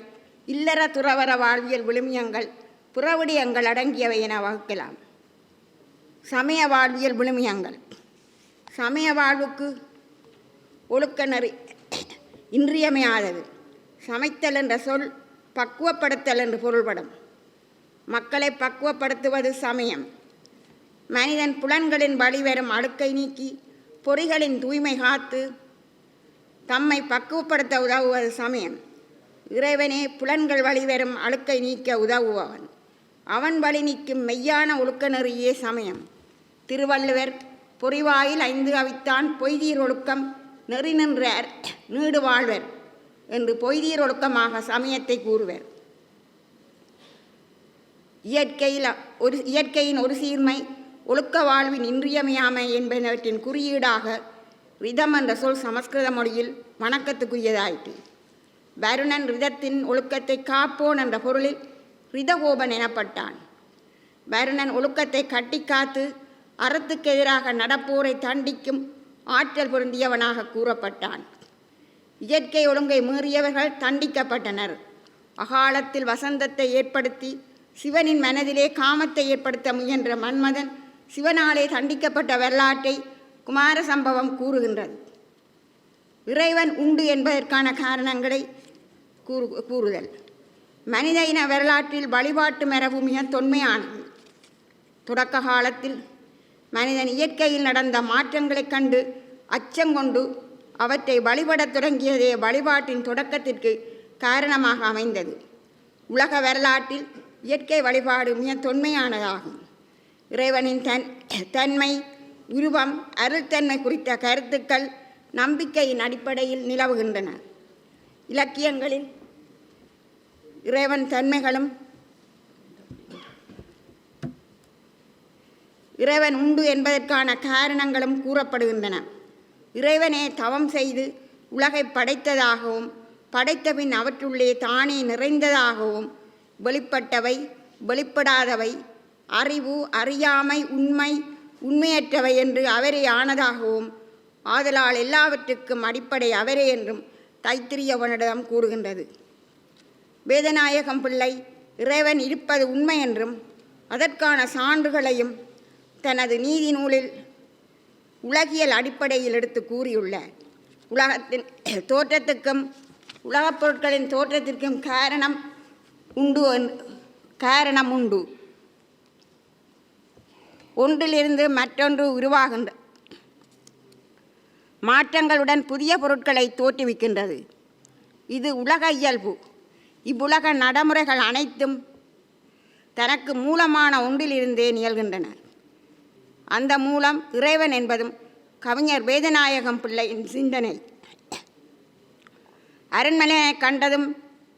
இல்லற துறவர வாழ்வியல் விழுமியங்கள், புறவிடயங்கள் அடங்கியவை என வகுக்கலாம். சமய வாழ்வியல் விழுமியங்கள். சமய வாழ்வுக்கு ஒழுக்க நெறி இன்றியமையாதது. சமைத்தல் என்ற சொல் பக்குவப்படுத்தல் என்று பொருள்படும். மக்களை பக்குவப்படுத்துவது சமயம். மனிதன் புலன்களின் வழிவரும் அழுக்கை நீக்கி பொறிகளின் தூய்மை காத்து தம்மை பக்குவப்படுத்த உதவுவது சமயம். இறைவனே புலன்கள் வழிவரும் அழுக்கை நீக்க உதவுபவன். அவன் வழி நீக்கும் மெய்யான ஒழுக்க நெறியே சமயம். திருவள்ளுவர் பொறிவாயில் 5 அவித்தான் பொய்தீர் ஒழுக்கம் நெறி நின்றார் நீடு வாழ்வர் என்று பொய்தீர் ஒழுக்கமாக சமயத்தை கூறுவர். இயற்கையின் ஒரு சீர்மை, ஒழுக்க வாழ்வின் இன்றியமையாமை என்பனவற்றின் குறியீடாக ரிதம் என்ற சொல் சமஸ்கிருத மொழியில் வணக்கத்துக்குரியதாயிற்று. வருணன் ரிதத்தின் ஒழுக்கத்தை காப்போன் என்ற பொருளில் ரிதகோபன் எனப்பட்டான். வருணன் ஒழுக்கத்தை கட்டி காத்து அறத்துக்கு எதிராக நடப்போரை தண்டிக்கும் ஆற்றல் பொருந்தியவனாக கூறப்பட்டான். இயற்கை ஒழுங்கை மீறியவர்கள் தண்டிக்கப்பட்டனர். அகாலத்தில் வசந்தத்தை ஏற்படுத்தி சிவனின் மனதிலே காமத்தை ஏற்படுத்த முயன்ற மன்மதன் சிவனாலே தண்டிக்கப்பட்ட வரலாற்றை குமார சம்பவம் கூறுகின்றது. இறைவன் உண்டு என்பதற்கான காரணங்களை கூறுதல். மனித இன வரலாற்றில் வழிபாட்டு மரபு மிக தொன்மையானது. தொடக்க காலத்தில் மனிதன் இயற்கையில் நடந்த மாற்றங்களைக் கண்டு அச்சங்கொண்டு அவற்றை வழிபடத் தொடங்கியதே வழிபாட்டின் தொடக்கத்திற்கு காரணமாக அமைந்தது. உலக வரலாற்றில் இயற்கை வழிபாடு மிக தொன்மையானதாகும். இறைவனின் தன்மை, உருவம், அருள்தன்மை குறித்த கருத்துக்கள் நம்பிக்கையின் அடிப்படையில் நிலவுகின்றன. இலக்கியங்களில் இறைவன் தன்மைகளும் இறைவன் உண்டு என்பதற்கான காரணங்களும் கூறப்படுகின்றன. இறைவனே தவம் செய்து உலகை படைத்ததாகவும் படைத்த பின் அவற்றுள்ளே தானே நிறைந்ததாகவும் வெளிப்பட்டவை, வெளிப்படாதவை, அறிவு, அறியாமை, உண்மை, உண்மையற்றவை என்று அவரே ஆனதாகவும் ஆதலால் எல்லாவற்றுக்கும் அடிப்படை அவரே என்றும் தைத்திரிய உபநிடதம் கூறுகின்றது. வேதநாயகம் பிள்ளை இறைவன் இருப்பது உண்மை என்றும் அதற்கான சான்றுகளையும் தனது நீதி நூலில் உலகியல் அடிப்படையில் எடுத்து கூறியுள்ளார். உலகத்தின் தோற்றத்துக்கும் உலகப் பொருட்களின் தோற்றத்திற்கும் காரணம் உண்டு. ஒன்றிலிருந்து மற்றொன்று உருவாகின்ற மாற்றங்களுடன் புதிய பொருட்களை தோற்றுவிக்கின்றது. இது உலக இயல்பு. இவ்வுலக நடைமுறைகள் அனைத்தும் தனக்கு மூலமான ஒன்றிலிருந்தே நிகழ்கின்றன. அந்த மூலம் இறைவன் என்பதும் கவிஞர் வேதநாயகம் பிள்ளையின் சிந்தனை. அரண்மனையை கண்டதும்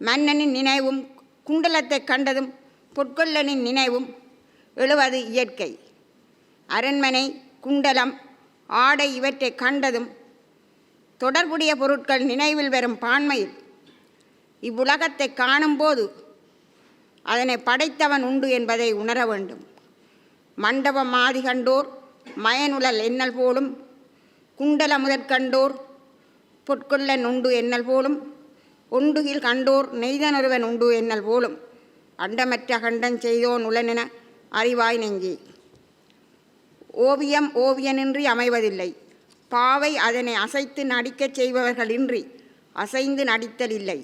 மன்னனின் நினைவும், குண்டலத்தை கண்டதும் பொற்கொல்லனின் நினைவும் எழுவது இயற்கை. அரண்மனை, குண்டலம், ஆடை இவற்றை கண்டதும் தொடர்புடைய பொருட்கள் நினைவில் வரும் பான்மையில் இவ்வுலகத்தை காணும்போது அதனை படைத்தவன் உண்டு என்பதை உணர வேண்டும். மண்டபம் மாதி கண்டோர் மயனுழல் எண்ணல் போலும், குண்டல முதற் கண்டோர் பொற்கொல்லன் உண்டு எண்ணல் போலும், ஒண்டுகில் கண்டோர் நெய்தனொருவன் உண்டு எண்ணல் போலும், அண்டமற்ற கண்டன் செய்தோன் உளனென அறிவாய் நெஞ்சே. ஓவியம் ஓவியனின்றி அமைவதில்லை. பாவை அதனை அசைத்து நடிக்கச் செய்பவர்களின்றி அசைந்து நடித்தல் இல்லை.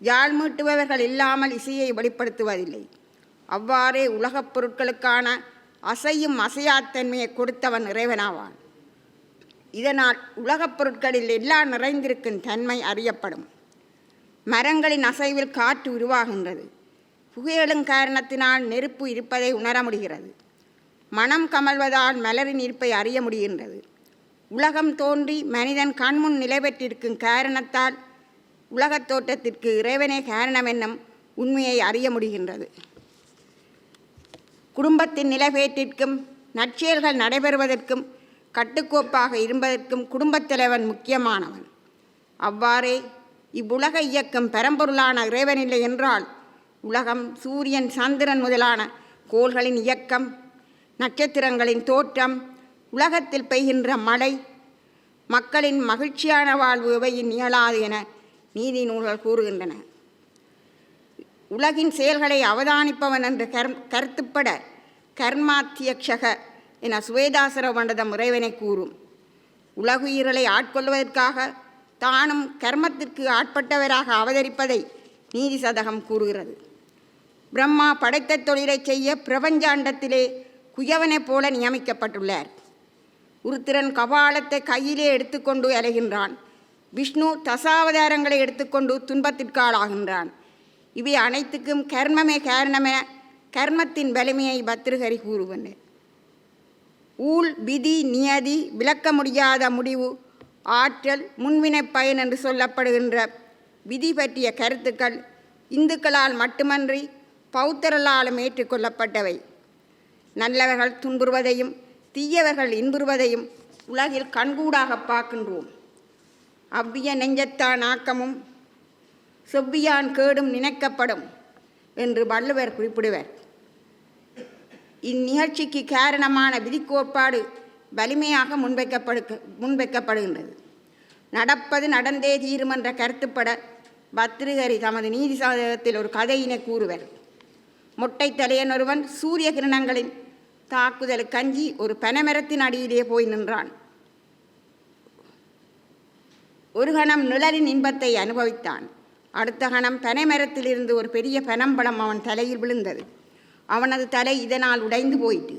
யாழ் மீட்டுபவர்கள் இல்லாமல் இசையை வெளிப்படுத்துவதில்லை. அவ்வாறே உலகப் பொருட்களுக்கான அசையும் அசையாத்தன்மையை கொடுத்தவன் இறைவனாவான். இதனால் உலகப் பொருட்களில் எல்லாம் நிறைந்திருக்கும் தன்மை அறியப்படும். மரங்களின் அசைவில் காற்று உருவாகின்றது. புகையெழும் காரணத்தினால் நெருப்பு இருப்பதை உணர முடிகிறது. மனம் கமழ்வதால் மலரின் இருப்பை அறிய முடிகின்றது. உலகம் தோன்றி மனிதன் கண்முன் நிலை பெற்றிருக்கும் காரணத்தால் உலகத் தோற்றத்திற்கு இறைவனே காரணம் என்னும் உண்மையை அறிய முடிகின்றது. குடும்பத்தின் நிலைபேற்றிற்கும் நற்செயல்கள் நடைபெறுவதற்கும் கட்டுக்கோப்பாக இருப்பதற்கும் குடும்பத் தலைவன் முக்கியமானவன். அவ்வாறே இவ்வுலக இயக்கம் பரம்பொருளான இறைவனில்லை என்றால் உலகம், சூரியன், சந்திரன் முதலான கோள்களின் இயக்கம், நட்சத்திரங்களின் தோற்றம், உலகத்தில் பெய்கின்ற மழை, மக்களின் மகிழ்ச்சியான வாழ்வு இவையின் நிகழாது என நீதி நூல்கள் கூறுகின்றன. உலகின் செயல்களை அவதானிப்பவன் என்று கருத்துப்பட கர்மாத்தியக்ஷக என சுவேதாசர பண்டதம் இறைவனை கூறும். உலகுயிர்களை ஆட்கொள்வதற்காக தானும் கர்மத்திற்கு ஆட்பட்டவராக அவதரிப்பதை நீதி சதகம் கூறுகிறது. பிரம்மா படைத்த தொழிலை செய்ய பிரபஞ்சாண்டத்திலே குயவனைப் போல நியமிக்கப்பட்டுள்ளார். உருத்திரன் கபாலத்தை கையிலே எடுத்துக்கொண்டு அலைகின்றான். விஷ்ணு தசாவதாரங்களை எடுத்துக்கொண்டு துன்பத்திற்காளாகின்றான். இவை அனைத்துக்கும் கர்மமே காரணமென கர்மத்தின் வலிமையை பத்திருகரி கூறுவனர். ஊழ், விதி, நியதி, விளக்க முடியாத முடிவு, ஆற்றல், முன்வினை பயன் என்று சொல்லப்படுகின்ற விதி பற்றிய கருத்துக்கள் இந்துக்களால் மட்டுமன்றி பௌத்தர்களாலும் ஏற்றுக்கொள்ளப்பட்டவை. நல்லவர்கள் துன்புறுவதையும் தீயவர்கள் இன்புறுவதையும் உலகில் கண்கூடாக பார்க்கின்றோம். அவ்விய நெஞ்சத்தான் ஆக்கமும் செவ்வியான் கேடும் நினைக்கப்படும் என்று வள்ளுவர் குறிப்பிடுவர். இந்நிகழ்ச்சிக்கு காரணமான விதிக்கோட்பாடு வலிமையாக முன்வைக்கப்படுகின்றது. நடப்பது நடந்தே தீரும் என்ற கருத்துப்பட பத்திரிகரி தமது நீதி சாதகத்தில் ஒரு கதையினை கூறுவர். மொட்டை தலையன் ஒருவன் சூரிய கிரணங்களின் தாக்குதலுக்கு அஞ்சி ஒரு பனைமரத்தின் அடியிலே போய் நின்றான். ஒரு கணம் நிழலின் இன்பத்தை அனுபவித்தான். அடுத்த கணம் பனைமரத்திலிருந்து ஒரு பெரிய பனம்பழம் அவன் தலையில் விழுந்தது. அவனது தலை இதனால் உடைந்து போயிற்று.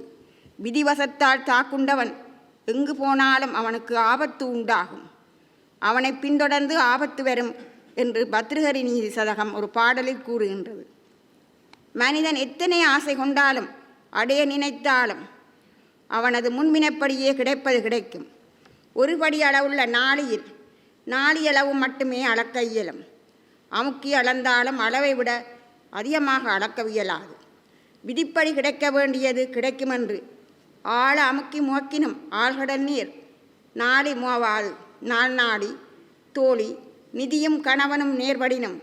விதிவசத்தால் தாக்குண்டவன் எங்கு போனாலும் அவனுக்கு ஆபத்து உண்டாகும். அவனை பின்தொடர்ந்து ஆபத்து வரும் என்று பத்ருஹரி நீதி சதகம் ஒரு பாடலில் கூறுகின்றது. மனிதன் எத்தனை ஆசை கொண்டாலும் அடைய நினைத்தாலும் அவனது முன்வினைப்படியே கிடைப்பது கிடைக்கும். ஒரு படி அளவுள்ள நாளியளவு மட்டுமே அளக்க இயலும். அமுக்கி அளந்தாலும் அளவை விட அதிகமாக அளக்கவியலாது. விதிப்படி கிடைக்க வேண்டியது கிடைக்குமென்று ஆழ அமுக்கி முகக்கினும் ஆழ்கடல் நீர் நாடி முவாது. நாள் நாடி தோழி நிதியும் கணவனும் நேர்படினும்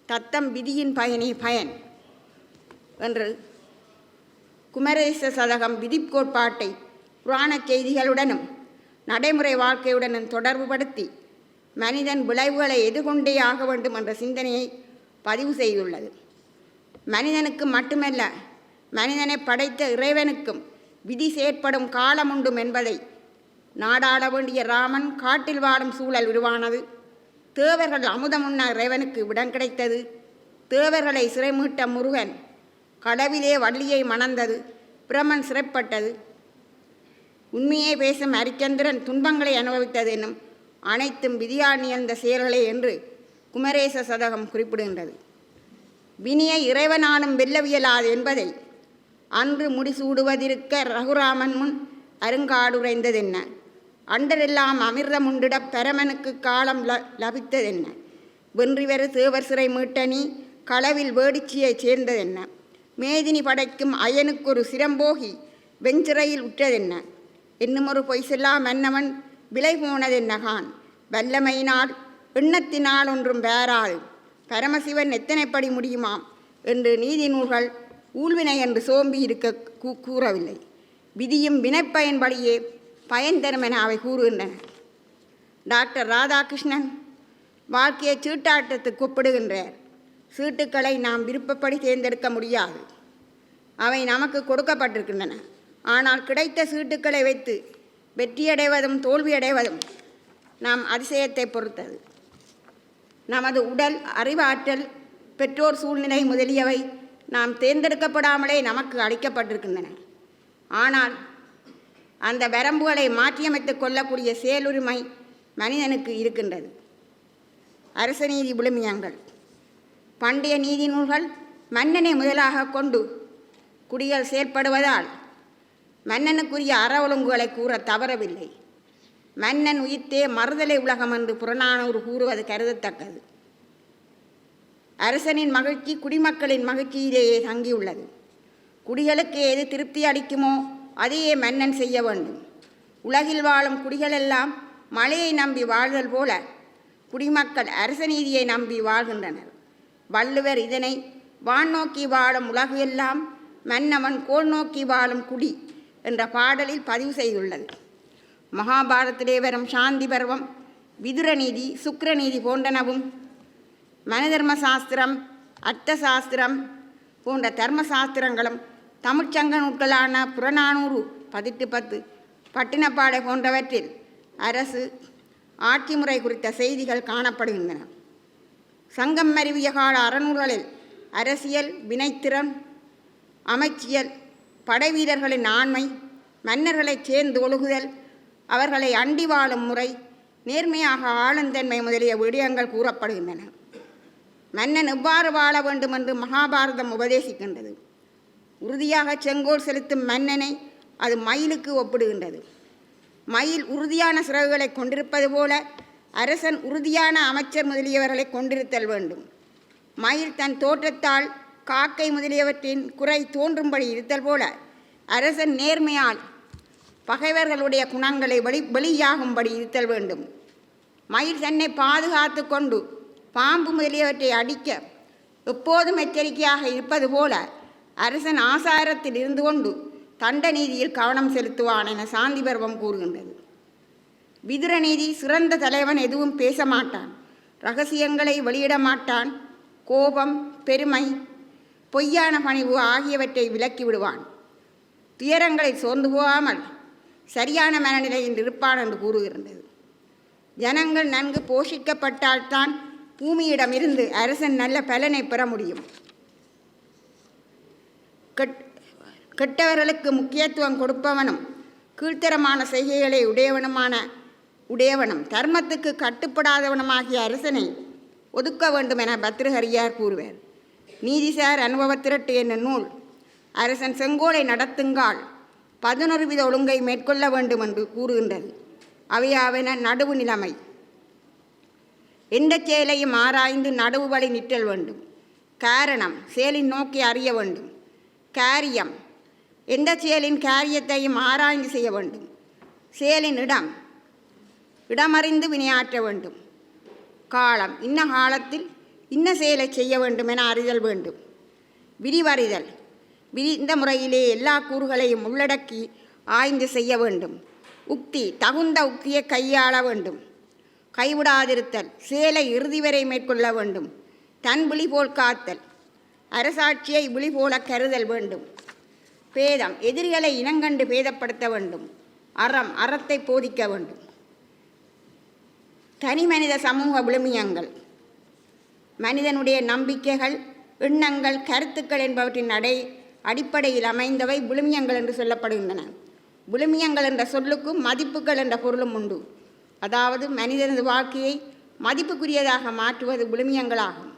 தத்தம் விதியின் பயனே பயன் என்று குமரேச சதகம் விதிக்கோட்பாட்டை புராண செய்திகளுடனும் நடைமுறை வாழ்க்கையுடனும் தொடர்புபடுத்தி மனிதன் விளைவுகளை எதிர்கொண்டே ஆக வேண்டும் என்ற சிந்தனையை பதிவு செய்துள்ளது. மனிதனுக்கு மட்டுமல்ல, மனிதனை படைத்த இறைவனுக்கும் விதி செயற்படும் காலம் உண்டும் என்பதை நாடாள வேண்டிய ராமன் காட்டில் வாழும் சூழல் உருவானது. தேவர்கள் அமுதமுன்ன இறைவனுக்கு விடம் கிடைத்தது. தேவர்களை சிறைமீட்ட முருகன் கடவிலே வள்ளியை மணந்தது. பிரமன் சிறைப்பட்டது. உண்மையை பேசும் ஹரிச்சந்திரன் துன்பங்களை அனுபவித்தது என்னும் அனைத்தும் விதியால் நிகழ்ந்த செயல்களே என்று குமரேச சதகம் குறிப்பிடுகின்றது. வினியை இறைவனாலும் வெல்லவியலாது என்பதை அன்று முடிசூடுவதிருக்க ரகுராமன் முன் அருங்காடுரைந்ததென்ன, அண்டரெல்லாம் அமிர்தம் உண்டிட பரமனுக்கு காலம் லபித்ததென்ன, வென்றிவரு தேவர் சிறை மீட்டனி களவில் வேடிச்சியைச் சேர்ந்ததென்ன, மேதினி படைக்கும் அயனுக்கொரு சிரம்போகி வெஞ்சிறையில் உற்றதென்ன, என்னுமொரு பொய் செல்லா மன்னவன் விலை போனதென்னகான், வல்லமையினால் எண்ணத்தினால் ஒன்றும் வேறாது பரமசிவன் எத்தனைப்படி முடியுமாம் என்று நீதி நூல்கள் ஊழ்வினை என்று சோம்பி இருக்க கூறவில்லை. விதியும் வினைப்பயன் வழியே பயன் தரும் என அவை கூறுகின்றன. டாக்டர் ராதாகிருஷ்ணன் வாழ்க்கையை சீட்டாட்டத்துக்கு ஒப்பிடுகின்றார். சீட்டுக்களை நாம் விருப்பப்படி தேர்ந்தெடுக்க முடியாது. அவை நமக்கு கொடுக்கப்பட்டிருக்கின்றன. ஆனால் கிடைத்த சீட்டுக்களை வைத்து வெற்றியடைவதும் தோல்வியடைவதும் நாம் அதிசயத்தை பொறுத்தது. நமது உடல், அறிவாற்றல், பெற்றோர் சூழ்நிலை முதலியவை நாம் தேர்ந்தெடுக்கப்படாமலே நமக்கு அளிக்கப்பட்டிருக்கின்றன. ஆனால் அந்த வரம்புகளை மாற்றியமைத்துக் கொள்ளக்கூடிய செயலுரிமை மனிதனுக்கு இருக்கின்றது. அரச நீதி விழுமியங்கள். பண்டைய நீதி நூல்கள் மன்னனை முதலாக கொண்டு குடிகள் செயற்படுவதால் மன்னனுக்குரிய அற ஒழுங்குகளை கூற தவறவில்லை. மன்னன் உயிர்த்தே மறுதலை உலகம் என்று புறநானூறு கூறுவது கருதத்தக்கது. அரசனின் மகிழ்ச்சி குடிமக்களின் மகிழ்ச்சியிலேயே தங்கியுள்ளது. குடிகளுக்கு எது திருப்தி அளிக்குமோ அதையே மன்னன் செய்ய வேண்டும். உலகில் வாழும் குடிகளெல்லாம் மழையை நம்பி வாழ்தல் போல குடிமக்கள் அரச நீதியை நம்பி வாழ்கின்றனர். வள்ளுவர் இதனை வான் நோக்கி வாழும் உலகு எல்லாம் மன்னவன் கோள் நோக்கி வாழும் குடி என்ற பாடலில் பதிவு செய்துள்ளது. மகாபாரதத்திலே வரும் சாந்தி பர்வம், விதுர நீதி, சுக்கிரநீதி போன்றனவும் மனதர்ம சாஸ்திரம், அர்த்த சாஸ்திரம் போன்ற தர்ம சாஸ்திரங்களும் தமிழ்ச்சங்க நூல்களான புறநானூறு, 10 பட்டினப்பாடை போன்றவற்றில் அரசு ஆட்சி முறை குறித்த செய்திகள் காணப்படுகின்றன. சங்கம் மருவிய கால அறநூல்களில் அரசியல், வினைத்திறன், அமைச்சியல், படைவீரர்களின் ஆண்மை, மன்னர்களைச் சேர்ந்து ஒழுகுதல், அவர்களை அண்டி வாழும் முறை, நேர்மையாக ஆளுந்தன்மை முதலிய விடயங்கள் கூறப்படுகின்றன. மன்னன் எவ்வாறு வாழ வேண்டும் என்று மகாபாரதம் உபதேசிக்கின்றது. உறுதியாக செங்கோல் செலுத்தும் மன்னனை அது மயிலுக்கு ஒப்பிடுகின்றது. மயில் உறுதியான சிறகுகளை கொண்டிருப்பது போல அரசன் உறுதியான அமைச்சர் முதலியவர்களை கொண்டிருத்தல் வேண்டும். மயில் தன் தோற்றத்தால் காக்கை முதலியவற்றின் குறை தோன்றும்படி இருத்தல் போல அரசன் நேர்மையால் பகைவர்களுடைய குணங்களை வெளியாகும்படி இருத்தல் வேண்டும். மயில் தன்னை பாதுகாத்து கொண்டு பாம்பு முதலியவற்றை அடிக்க எப்போதும் எச்சரிக்கையாக இருப்பது போல அரசன் ஆசாரத்தில் இருந்து கொண்டு தண்ட நீதியில் கவனம் செலுத்துவான் என சாந்தி பர்வம் கூறுகின்றது. விதுர நீதி சிறந்த தலைவன் எதுவும் பேச மாட்டான், இரகசியங்களை வெளியிட மாட்டான், கோபம், பெருமை, பொய்யான பணிவு ஆகியவற்றை விலக்கி விடுவான், துயரங்களை சோர்ந்து போகாமல் சரியான மனநிலையில் இருப்பான் என்று கூறுகின்றது. ஜனங்கள் நன்கு போஷிக்கப்பட்டால்தான் பூமியிடமிருந்து அரசன் நல்ல பலனை பெற முடியும். கெட்டவர்களுக்கு முக்கியத்துவம் கொடுப்பவனும் கீழ்த்தரமான செய்கைகளை உடையவனும் தர்மத்துக்கு கட்டுப்படாதவனுமாகிய அரசனை ஒதுக்க வேண்டும் என பத்ருஹரியார் கூறுவார். நீதிசார் அனுபவத்திரட்டு என்ற நூல் அரசன் செங்கோலை நடத்துங்கால் 11 வித ஒழுங்கை மேற்கொள்ள வேண்டும் என்று கூறுகின்றது. அவையாவன நடுவு நிலைமை, எந்த செயலையும் ஆராய்ந்து நடுவு வழி நிற்றல் வேண்டும். காரணம், செயலின் நோக்கி அறிய வேண்டும். காரியம், எந்த செயலின் காரியத்தையும் ஆராய்ந்து செய்ய வேண்டும். செயலின் இடமறிந்து வினையாற்ற வேண்டும். காலம், இன்ன காலத்தில் இன்ன செயலை செய்ய வேண்டும் என அறிதல் வேண்டும். விரிவறிதல், விரிந்த முறையிலே எல்லா கூறுகளையும் உள்ளடக்கி ஆய்ந்து செய்ய வேண்டும். உக்தி, தகுந்த உக்தியை கையாள வேண்டும். கைவிடாதிருத்தல், செயலை இறுதி வரை மேற்கொள்ள வேண்டும். தன் விழி போல் காத்தல், அரசாட்சியை விழி போல கருதல் வேண்டும். பேதம், எதிரிகளை இனங்கண்டு பேதப்படுத்த வேண்டும். அறம், அறத்தை போதிக்க வேண்டும். தனி மனித சமூக விழுமியங்கள், மனிதனுடைய நம்பிக்கைகள், எண்ணங்கள், கருத்துக்கள் என்பவற்றின் அடிப்படையில் அமைந்தவை விழுமியங்கள் என்று சொல்லப்படுகின்றன. விழுமியங்கள் என்ற சொல்லுக்கும் மதிப்புகள் என்ற பொருளும் உண்டு. அதாவது மனிதனது வாழ்க்கையை மதிப்புக்குரியதாக மாற்றுவது விழுமியங்களாகும்.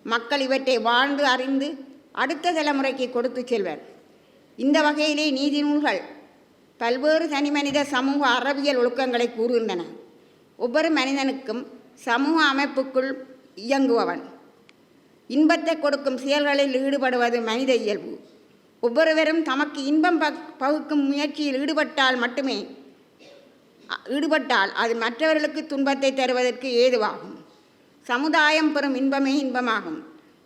மக்கள் இவற்றை வாழ்ந்து அறிந்து அடுத்த தலைமுறைக்கு கொடுத்து செல்வர். இந்த வகையிலே நீதி நூல்கள் பல்வேறு தனிமனித சமூக அறவியல் ஒழுக்கங்களை கூறுகின்றன. ஒவ்வொரு மனிதனுக்கும் சமூக அமைப்புக்குள் இயங்குபவன். இன்பத்தை கொடுக்கும் செயல்களில் ஈடுபடுவது மனித இயல்பு. ஒவ்வொருவரும் தமக்கு இன்பம் பகுக்கும் முயற்சியில் ஈடுபட்டால் அது மற்றவர்களுக்கு துன்பத்தை தருவதற்கு ஏதுவாகும். சமுதாயம் பெறும் இன்பமே இன்பமாகும்.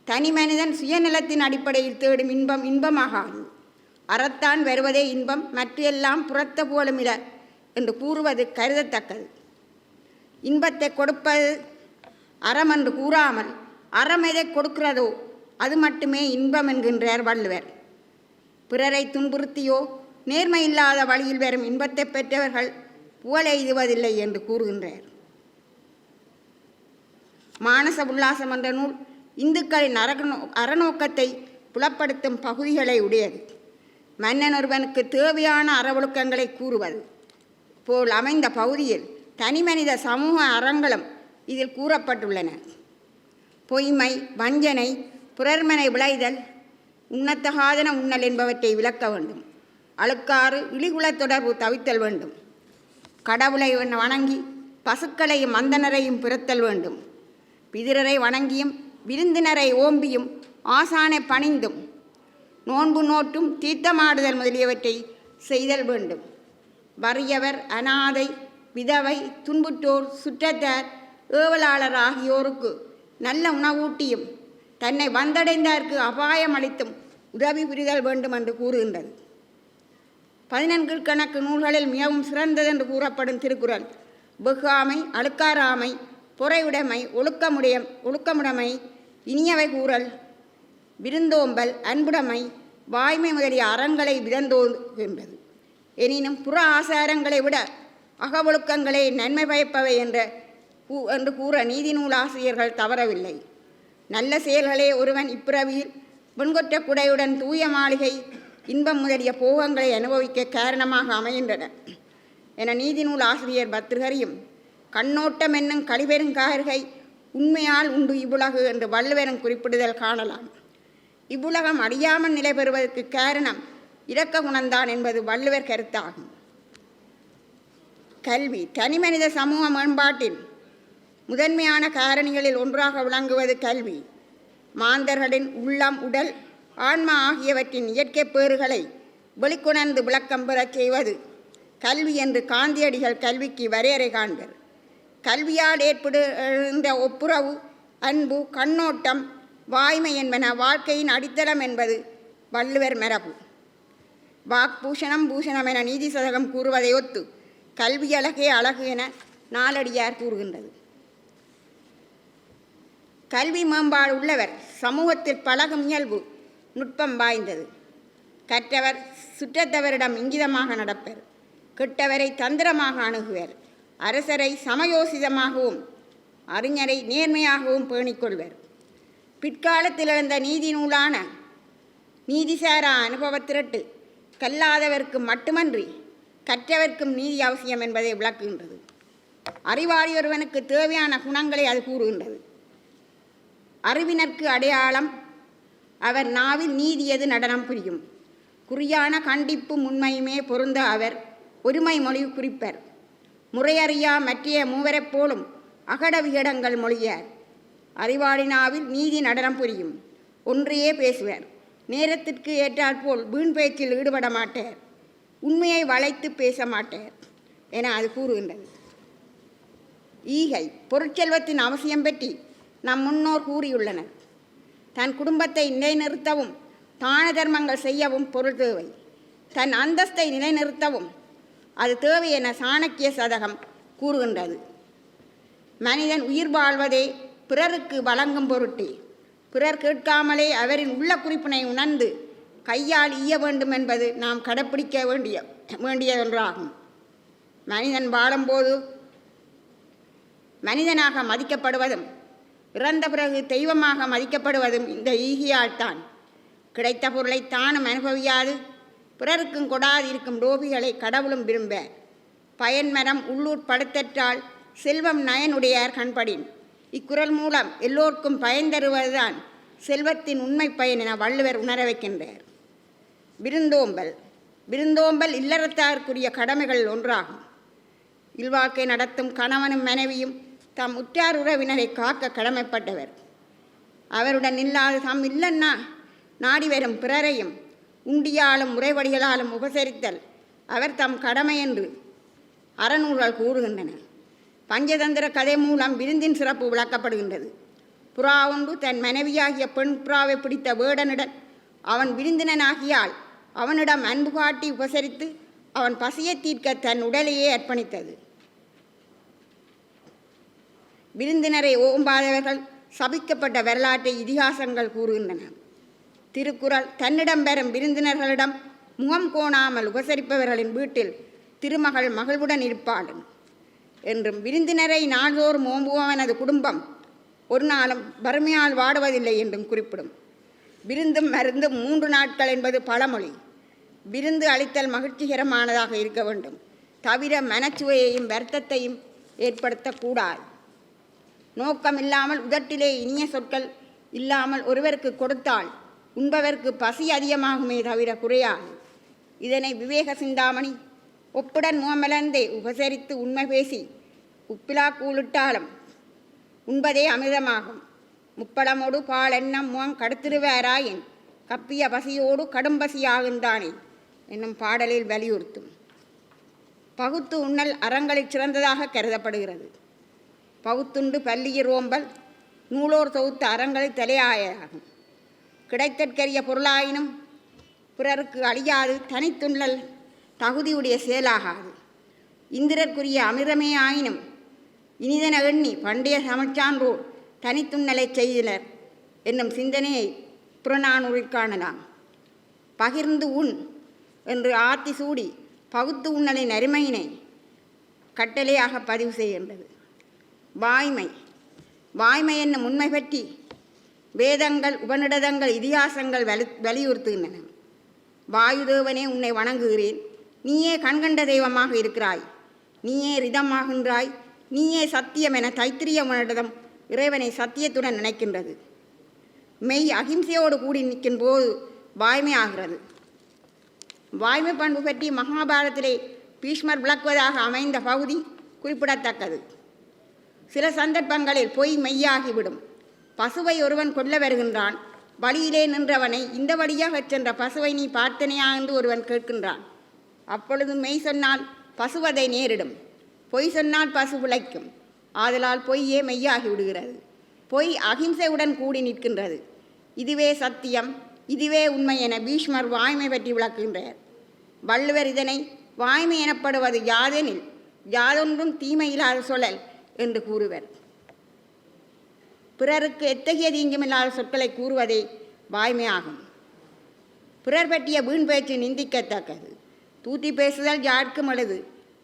தனி மனிதன் சுயநலத்தின் அடிப்படையில் தேடும் இன்பம் இன்பமாகாது. அறத்தான் வருவதே இன்பம், மற்ற எல்லாம் புறத்த போலுமிட என்று கூறுவது கருதத்தக்கது. இன்பத்தை கொடுப்பது அறம் என்று கூறாமல் அறம் எதை கொடுக்கிறதோ அது மட்டுமே இன்பம் என்கின்றார் வள்ளுவர். பிறரை துன்புறுத்தியோ நேர்மை இல்லாத வழியில் வரும் இன்பத்தை பெற்றவர்கள் புகழெய்துவதில்லை என்று கூறுகின்றார். மானச உல்லாசம் என்ற நூல் இந்துக்களின் அறநோக்கத்தை புலப்படுத்தும் பகுதிகளை உடையது. மன்னன் ஒருவனுக்கு தேவையான அறவொழுக்கங்களை கூறுவது போல் அமைந்த பகுதியில் தனிமனித சமூக அறங்களும் இதில் கூறப்பட்டுள்ளன. பொய்மை, வஞ்சனை, புறர்மனை விளைதல், உண்ணத்தகாதன உண்ணல் என்பவற்றை விளக்க வேண்டும். அழுக்காறு, இழிகுலத் தொடர்பு தவித்தல் வேண்டும். கடவுளை வணங்கி பசுக்களையும் மந்தனரையும் பிறத்தல் வேண்டும். பிதிரரை வணங்கியும் விருந்தினரை ஓம்பியும் ஆசானை பணிந்தும் நோன்பு நோட்டும் தீர்த்தமாடுதல் முதலியவற்றை செய்தல் வேண்டும். வறியவர், அனாதை, விதவை, துன்புற்றோர், சுற்றத்தார், ஏவலாளர் ஆகியோருக்கு நல்ல உணவூட்டியும் தன்னை வந்தடைந்தார்க்கு அபாயம் அளித்தும் உதவி புரிதல் வேண்டும் என்று கூறுகின்றது. 14 கணக்கு நூல்களில் மிகவும் சிறந்ததென்று கூறப்படும் திருக்குறள் வெகாமை, அழுக்காராமை, பொறையுடைமை, ஒழுக்கமுடைமை, இனியவை கூறல், விருந்தோம்பல், அன்புடைமை, வாய்மை முதலிய அறங்களை விதந்தோங்குகின்றது. எனினும் புற ஆசாரங்களை விட அகவொழுக்கங்களே நன்மை பயப்பவை என்று கூற நீதி நூலாசிரியர்கள் தவறவில்லை. நல்ல செயல்களே ஒருவன் இப்பிறவியில் வெண்கொற்ற குடையுடன் தூய மாளிகை, இன்பம் முதலிய போகங்களை அனுபவிக்க காரணமாக அமைகின்றன என நீதி நூல் ஆசிரியர் பத்திரிகரியும் கண்ணோட்டம் என்னும் கழிபெருங்கார்கை உண்மையால் உண்டு இவ்வுலகு என்று வள்ளுவரும் குறிப்பிடுதல் காணலாம். இவ்வுலகம் அழியாமல் நிலை பெறுவதற்கு காரணம் இரக்க குணம்தான் என்பது வள்ளுவர் கருத்தாகும். கல்வி தனிமனித சமூக மேம்பாட்டின் முதன்மையான காரணிகளில் ஒன்றாக விளங்குவது கல்வி. மாந்தர்களின் உள்ளம், உடல், ஆன்மா ஆகியவற்றின் இயற்கை பேறுகளை வெளிக்கொணர்ந்து விளக்கம் பெறச் செய்வது கல்வி என்று காந்தியடிகள் கல்விக்கு வரையறை காண்பர். கல்வியால் ஏற்படுகின்ற ஒப்புரவு, அன்பு, கண்ணோட்டம், வாய்மை என்பன வாழ்க்கையின் அடித்தளம் என்பது வள்ளுவர் மரபு. வாக்பூஷணம் பூஷணம் என நீதி சதகம் கூறுவதை ஒத்து கல்வி அழகே அழகு என நாலடியார் கூறுகின்றது. கல்வி மேம்பாடு உள்ளவர் சமூகத்தில் பழகும் இயல்பு நுட்பம் வாய்ந்தது. கற்றவர் சுற்றத்தவரிடம் இங்கிதமாக நடப்பர். கெட்டவரை தந்திரமாக அணுகுவர். அரசரை சமயோசிதமாகவும் அறிஞரை நேர்மையாகவும் பேணிக்கொள்வர். பிற்காலத்தில் எழுந்த நீதி நூலான நீதிசாரா அனுபவத்திரட்டு கல்லாதவர்க்கு மட்டுமன்றி கற்றவர்க்கும் நீதி அவசியம் என்பதை விளக்குகின்றது. அறிவாளி ஒருவனுக்கு தேவையான குணங்களை அது கூறுகின்றது. அறிவினருக்கு அடையாளம் அவர் நாவில் நீதியது நடனம் புரியும். குறியான கண்டிப்பு முன்மையுமே பொருந்த அவர் ஒருமை மொழி குறிப்பர். முறையறியா மற்றைய மூவரைப் போலும் அகட விகடங்கள் மொழியார். அறிவாளினாவில் நீதி நடனம் புரியும். ஒன்றையே பேசுவார். நேரத்திற்கு ஏற்றாற்போல் வீண் பேச்சில் ஈடுபட மாட்டார். உண்மையை வளைத்து பேச மாட்டார் என அது கூறுகின்றது. ஈகை பொருட்செல்வத்தின் அவசியம் பற்றி நம் முன்னோர் கூறியுள்ளனர். தன் குடும்பத்தை நிலைநிறுத்தவும் தான தர்மங்கள் செய்யவும் பொருள் தேவை. தன் அந்தஸ்தை நிலைநிறுத்தவும் அது தேவை என சாணக்கிய சதகம் கூறுகின்றது. மனிதன் உயிர் வாழ்வதே பிறருக்கு வழங்கும் பொருட்டே. பிறர் கேட்காமலே அவரின் உள்ள குறிப்பினை உணர்ந்து கையால் ஈய வேண்டும் என்பது நாம் கடைப்பிடிக்க வேண்டிய ஒன்றாகும். மனிதன் வாழும்போது மனிதனாக மதிக்கப்படுவதும் இறந்த பிறகு தெய்வமாக மதிக்கப்படுவதும் இந்த ஈகியால்தான். கிடைத்த பொருளை தானும் அனுபவியாது பிறருக்கும் கொடாது இருக்கும் லோபிகளை கடவுளும் விரும்ப. பயன்மரம் உள்ளூர் படுத்தற்றால் செல்வம் நயனுடையார் கண்படின். இக்குறள் மூலம் எல்லோருக்கும் பயன் தருவதுதான் செல்வத்தின் உண்மை பயன் என வள்ளுவர் உணர வைக்கின்றார். விருந்தோம்பல் இல்லறத்தாருக்குரிய கடமைகள் ஒன்றாகும். இல்வாழ்க்கை நடத்தும் கணவனும் மனைவியும் தம் உற்றார் உறவினரை காக்க கடமைப்பட்டவர். அவருடன் இல்லாத தம் இல்லன்னா நாடி வரும் பிறரையும் உண்டியாலும் முறைவடிகளாலும் உபசரித்தல் அவர் தம் கடமை என்று அறநூல்கள் கூறுகின்றன. பஞ்சதந்திர கதை மூலம் விருந்தின் சிறப்பு விளக்கப்படுகின்றது. புறா ஒன்று தன் மனைவியாகிய பெண் புறாவை பிடித்த வேடனுடன் அவன் விருந்தினனாகியால் அவனிடம் அன்பு காட்டி உபசரித்து அவன் பசியை தீர்க்க தன் உடலையே அர்ப்பணித்தது. விருந்தினரை ஓம்பாதவர்கள் சபிக்கப்பட்ட வரலாற்றை இதிகாசங்கள் கூறுகின்றன. திருக்குறள் தன்னிடம் பெறும் விருந்தினர்களிடம் முகம் கோணாமல் உபசரிப்பவர்களின் வீட்டில் திருமகள் மகிழ்வுடன் இருப்பாள் என்றும் விருந்தினரை நாள்தோறும் ஓம்புவனது குடும்பம் ஒரு நாளும் வறுமையால் வாடுவதில்லை என்றும் குறிப்பிடும். விருந்தும் மருந்தும் 3 நாட்கள் என்பது பழமொழி. விருந்து அளித்தல் மகிழ்ச்சிகரமானதாக இருக்க வேண்டும், தவிர மனச்சுவையையும் வருத்தத்தையும் ஏற்படுத்தக்கூடாது. நோக்கம் இல்லாமல் உதட்டிலே இனிய சொற்கள் இல்லாமல் ஒருவருக்கு கொடுத்தால் உண்பவருக்கு பசி அதிகமாகுமே தவிர குறையாது. இதனை விவேக சிந்தாமணி ஒப்புடன் முகமலர்ந்தே உபசரித்து உண்மை பேசி உப்பிலா கூலிட்டாலும் உண்பதே அமிர்தமாகும். முப்பழமோடு பால் எண்ணம் முகம் கடுத்திருவாராயின் கப்பிய பசியோடு கடும் பசியாகுந்தானே என்னும் பாடலில் வலியுறுத்தும். பகுத்து உண்ணல் அறங்களில் சிறந்ததாக கருதப்படுகிறது. பகுத்துண்டு பல்லியர் ஓம்பல் நூலோர் தொகுத்த அறங்களில் தலையாயாகும். கிடைத்தற்கரிய பொருளாயினும் பிறருக்கு அழியாது தனித்துண்ணல் தகுதியுடைய செயலாகாது. இந்திரற்குரிய அமிர்தமே ஆயினும் இனிதன எண்ணி பண்டைய தமிழ்ச்சான்றோர் தனித்துண்ணலை செய்தனர் என்னும் சிந்தனையை புறநானூரில் காணலாம். பகிர்ந்து உண் என்று ஆத்தி சூடி பகுத்து உண்ணலின் அருமையினை கட்டளையாக பதிவு செய்கின்றது. வாய்மை என்னும் உண்மை பற்றி வேதங்கள், உபநிடதங்கள், இதிகாசங்கள் வலியுறுத்துகின்றன. வாயுதேவனே உன்னை வணங்குகிறேன், நீயே கண்கண்ட தெய்வமாக இருக்கிறாய், நீயே ரிதமாகின்றாய், நீயே சத்தியம் என தைத்திரிய உபநிடதம் இறைவனை சத்தியத்துடன் நினைக்கின்றது. மெய் அகிம்சையோடு கூடி நிற்கும் போது வாய்மை ஆகிறது. வாய்மை பண்பு பற்றி மகாபாரதத்திலே பீஷ்மர் விளக்குவதாக அமைந்த பகுதி குறிப்பிடத்தக்கது. சில சந்தர்ப்பங்களில் பொய் மெய்யாகிவிடும். பசுவை ஒருவன் கொல்ல வருகின்றான். வழியிலே நின்றவனை இந்த வழியாகச் சென்ற பசுவை நீ பார்த்தனையா என்று ஒருவன் கேட்கின்றான். அப்பொழுது மெய் சொன்னால் பசுவதை நேரிடும், பொய் சொன்னால் பசு பிழைக்கும். ஆதலால் பொய்யே மெய்யாகி விடுகிறது. பொய் அகிம்சையுடன் கூடி நிற்கின்றது. இதுவே சத்தியம், இதுவே உண்மை என பீஷ்மர் வாய்மை பற்றி விளக்குகின்றார். வள்ளுவர் இதனை வாய்மை எனப்படுவது யாதெனில் யாதொன்றும் தீமையில்லாத சொல்லல் என்று கூறுவர். பிறருக்கு எத்தகைய தீங்குமில்லாத சொற்களை கூறுவதே வாய்மையாகும். பிறர் பற்றிய வீண் பேச்சு நிந்திக்கத்தக்கது. தூத்தி பேசுதல் யாருக்கும் எளிது,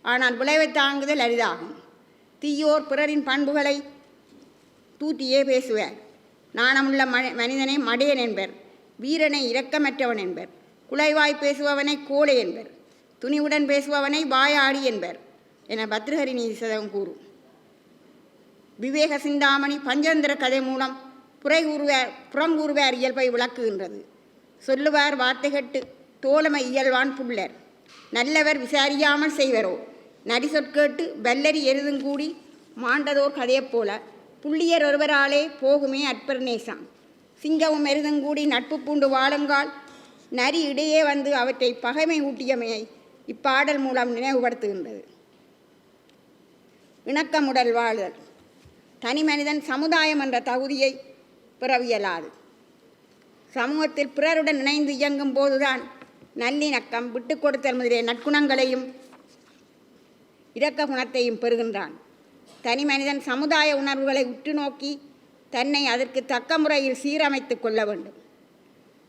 ஆனால் விளைவை தாங்குதல் அரிதாகும். தீயோர் பிறரின் பண்புகளை தூத்தியே பேசுவார். நாணமுள்ள மனிதனை மடையன் என்பர், வீரனை இரக்கமற்றவன் என்பர், குலைவாய் பேசுபவனை கோழை என்பர், துணிவுடன் பேசுபவனை வாயாடி என்பர் என பத்ருஹரி நீதி சதகம் கூறும். விவேக சிந்தாமணி பஞ்சந்திர கதை மூலம் புறங்கூறுவார் இயல்பை விளக்குகின்றது. சொல்லுவார் வார்த்தை கட்டு தோழமை இயல்வான் புல்லர், நல்லவர் விசாரியாமல் செய்வரோ, நரி சொற்கேட்டு வல்லரி எருதுங்கூடி மாண்டதோர் கதையைப் போல புள்ளியர் ஒருவராலே போகுமே அற்பர் நேசம். சிங்கமும் எருதுங்கூடி நட்பு பூண்டு வாழுங்கால் நரி இடையே வந்து அவற்றை பகைமை ஊட்டியமையை இப்பாடல் மூலம் நினைவுபடுத்துகின்றது. இணக்கமுடல் வாழ்தல். தனி மனிதன் சமுதாயம் என்ற தகுதியை பிறவியலாது. சமூகத்தில் பிறருடன் இணைந்து இயங்கும் போதுதான் நல்லிணக்கம், விட்டு கொடுத்தல் முதலிய நற்குணங்களையும் இரக்க குணத்தையும் பெறுகின்றான். தனி மனிதன் சமுதாய உணர்வுகளை உற்று நோக்கி தன்னை அதற்கு தக்க முறையில் சீரமைத்து கொள்ள வேண்டும்.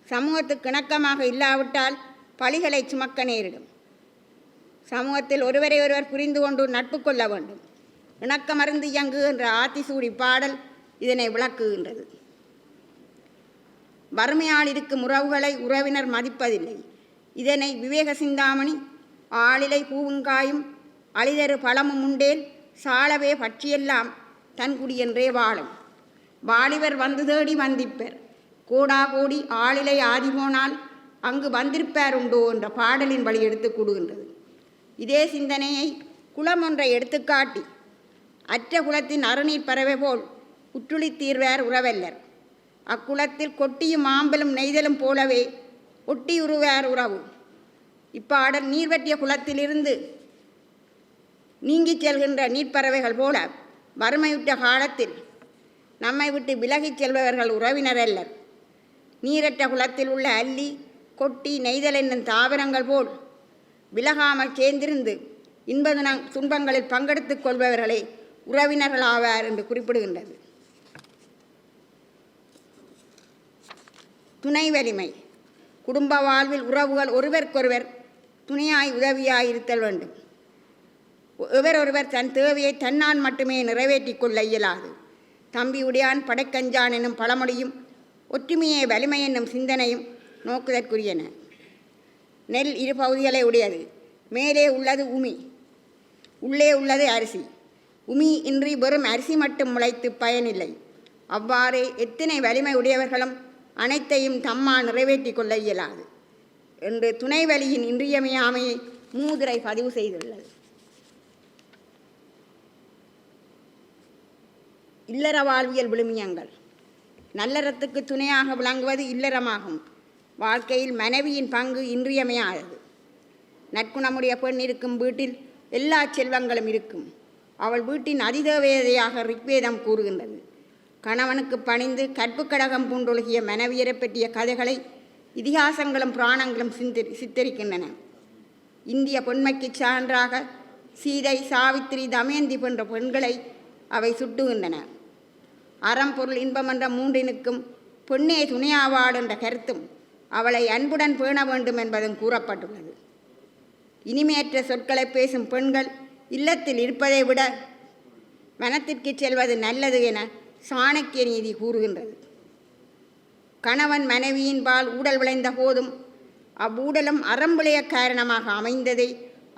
சமூகத்துக்கு இணக்கமாக இல்லாவிட்டால் பழிகளை சுமக்க நேரிடும். சமூகத்தில் ஒருவரை ஒருவர் புரிந்து கொண்டு நட்பு கொள்ள வேண்டும். இணக்கமருந்து இயங்கு என்ற ஆத்திசூடி பாடல் இதனை விளக்குகின்றது. வறுமையால் இருக்கும் உறவுகளை உறவினர் மதிப்பதில்லை. இதனை விவேக சிந்தாமணி ஆளிலை பூவுங்காயும் அழிதரு பழமும் உண்டேல் சாலவே பற்றியெல்லாம் தன்குடி என்றே வாழும். வாலிபர் வந்து தேடி வந்திப்பர், கோடா கோடி ஆளிலை ஆதி போனால் அங்கு வந்திருப்பார் உண்டோ என்ற பாடலின் வழி எடுத்து கூடுகின்றது. இதே சிந்தனையை குளம் ஒன்றை எடுத்துக்காட்டி அற்ற குளத்தின் அருநீர் பறவை போல் உற்றுளி தீர்வார் உறவல்லர். அக்குளத்தில் கொட்டியும் ஆம்பலும் நெய்தலும் போலவே ஒட்டியுருவார் உறவு. இப்பாடல் நீர்வற்றிய குளத்திலிருந்து நீங்கிச் செல்கின்ற நீர்ப்பறவைகள் போல வறுமையுற்ற காலத்தில் நம்மை விட்டு விலகிச் செல்பவர்கள் உறவினர் அல்லர். நீரற்ற குளத்தில் உள்ள அல்லி, கொட்டி, நெய்தல் என்னும் தாவரங்கள் போல் விலகாமல் சேர்ந்திருந்து துன்பங்களில் பங்கெடுத்துக் கொள்பவர்களே உறவினர்கள் ஆவார் என்று குறிப்பிடுகின்றது. துணை வலிமை. குடும்ப வாழ்வில் உறவுகள் ஒருவருக்கொருவர் துணையாய் உதவியாய் இருத்தல் வேண்டும். ஒருவர் தன் தேவையை தன்னால் மட்டுமே நிறைவேற்றிக் கொள்ள இயலாது. தம்பி உடையான் படைக்கஞ்சான் என்னும் பழமொழியும் ஒற்றுமையே வலிமை என்னும் சிந்தனையும் நோக்குதற்குரியன. நெல் இரு பகுதிகளை உடையது. மேலே உள்ளது உமி, உள்ளே உள்ளது அரிசி. உமி இன்றி வெறும் அரிசி மட்டும் முளைத்து பயனில்லை. அவ்வாறே எத்தனை வலிமை உடையவர்களும் அனைத்தையும் தம்மால் நிறைவேற்றிக் கொள்ள இயலாது என்று துணைவலியின் இன்றியமையாமையை மூதுரை பதிவு செய்துள்ளது. இல்லற வாழ்வியல் விழுமியங்கள். நல்லறத்துக்கு துணையாக விளங்குவது இல்லறமாகும். வாழ்க்கையில் மனைவியின் பங்கு இன்றியமையாதது. நற்குணமுடைய பெண் இருக்கும் வீட்டில் எல்லா செல்வங்களும் இருக்கும். அவள் வீட்டின் அதிதேவதையாக ரிக்வேதம் கூறுகின்றது. கணவனுக்கு பணிந்து கற்பு கடகம் பூண்டொழுகிய மனைவியரை பற்றிய கதைகளை இதிகாசங்களும் புராணங்களும் சித்தரிக்கின்றன. இந்திய பெண்மைக்கு சான்றாக சீதை, சாவித்திரி, தமயந்தி போன்ற பெண்களை அவை சுட்டுகின்றன. அறம், பொருள், இன்பம் என்ற மூன்றினுக்கும் பெண்ணே துணையாவாள் என்ற கருத்தும் அவளை அன்புடன் பேண வேண்டும் என்பதும் கூறப்பட்டுள்ளது. இனிமையற்ற சொற்களை பேசும் பெண்கள் இல்லத்தில் இருப்பதை விட வனத்திற்கு செல்வது நல்லது என சாணக்கிய நீதி கூறுகின்றது. கணவன் மனைவியின்பால் ஊடல் விளைந்த போதும் அவ்வூடலும் அறம்பிழைய காரணமாக அமைந்ததை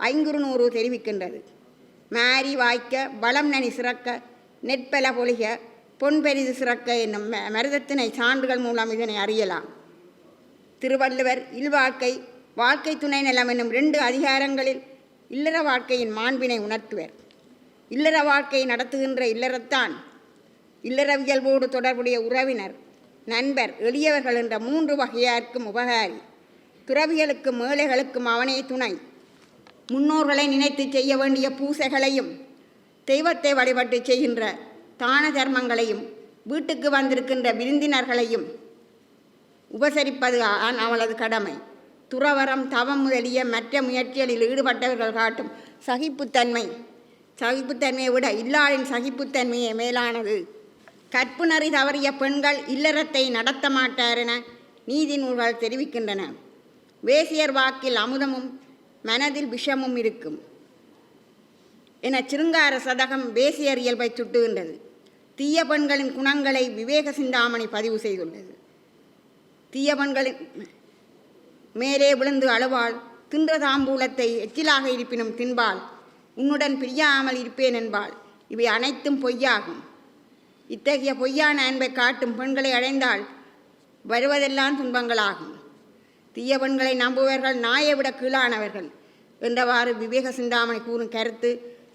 ஐங்குறுநூறு தெரிவிக்கின்றது. மாரி வாய்க்க, வளம் நனி சிறக்க, நெற்பல பொழிக, பொன் பெரிது சிறக்க என்னும் மருதத்தினை சான்றுகள் மூலம் இதனை அறியலாம். திருவள்ளுவர் இல்வாழ்க்கை, வாழ்க்கை துணை நலம் என்னும் 2 அதிகாரங்களில் இல்லற வாழ்க்கையின் மாண்பினை உணர்த்துவர். இல்லற வாழ்க்கையை நடத்துகின்ற இல்லறத்தான் இல்லறவியல்போடு தொடர்புடைய உறவினர், நண்பர், எளியவர்கள் என்ற 3 வகையார்க்கும் உபகாரி. துறவிகளுக்கும் ஏழைகளுக்கும் அவனே துணை. முன்னோர்களை நினைத்து செய்ய வேண்டிய பூசைகளையும் தெய்வத்தை வழிபட்டு செய்கின்ற தான தர்மங்களையும் வீட்டுக்கு வந்திருக்கின்ற விருந்தினர்களையும் உபசரிப்பது அவளது கடமை. துறவரம், தவம் முதலிய மற்ற முயற்சிகளில் ஈடுபட்டவர்கள் காட்டும் சகிப்புத்தன்மையை விட இல்லாளின் சகிப்புத்தன்மையே மேலானது. கற்பு நெறி தவறிய பெண்கள் இல்லறத்தை நடத்த மாட்டார் என நீதி நூல்கள் தெரிவிக்கின்றன. வேசியர் வாக்கில் அமுதமும் மனதில் விஷமும் இருக்கும் என சிருங்கார சதகம் வேசியர் இயல்பை சுட்டுகின்றது. தீய பெண்களின் குணங்களை விவேக சிந்தாமணி பதிவு செய்துள்ளது. தீய பெண்களின் மேலே விழுந்து அழுவாள், தின்ற தாம்பூலத்தை எச்சிலாக இருப்பினும் தின்பாள், உன்னுடன் பிரியாமல் இருப்பேன் என்பாள். இவை அனைத்தும் பொய்யாகும். இத்தகைய பொய்யான அன்பை காட்டும் பெண்களை அடைந்தால் வருவதெல்லாம் துன்பங்களாகும். தீய பெண்களை நம்புவர்கள் நாயை விட கீழானவர்கள் என்றவாறு விவேக சிந்தாமணி கூறும் கருத்து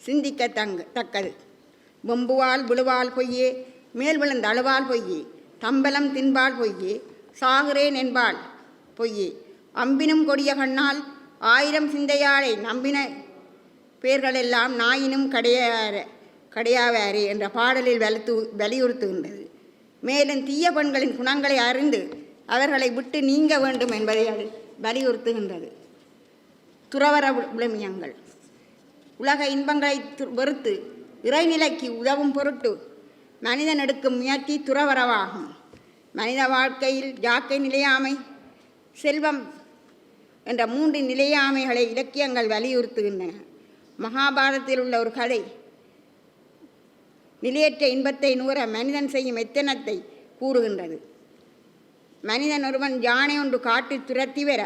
சிந்திக்கத்தக்கது. வெம்புவாள் விழுவாள் பொய்யே, மேல் விழுந்து அழுவாள் பொய்யே, தம்பலம் தின்பாள் பொய்யே, சாகுறேன் என்பாள் பொய்யே, அம்பினும் கொடிய கண்ணால் 1000 சிந்தையாளை நம்பின பேர்களெல்லாம் நாயினும் கடையாவாரே என்ற பாடலில் வலியுறுத்துகின்றது. மேலும் தீய பெண்களின் குணங்களை அறிந்து அவர்களை விட்டு நீங்க வேண்டும் என்பதை அது வலியுறுத்துகின்றது. துறவர விழுமியங்கள். உலக இன்பங்களை வெறுத்து இறைநிலைக்கு உதவும் பொருட்டு மனிதன் எடுக்கும் முயற்சி துறவரவாகும். மனித வாழ்க்கையில் யாக்கை நிலையாமை, செல்வம் என்ற 3 நிலையாமைகளை இலக்கியங்கள் வலியுறுத்துகின்றன. மகாபாரதத்தில் உள்ள ஒரு கதை நிலையற்ற இன்பத்தை நுகர மனிதன் செய்யும் எத்தனத்தை கூறுகின்றது. மனிதன் ஒருவன் யானை ஒன்று காட்டில் துரத்தி வர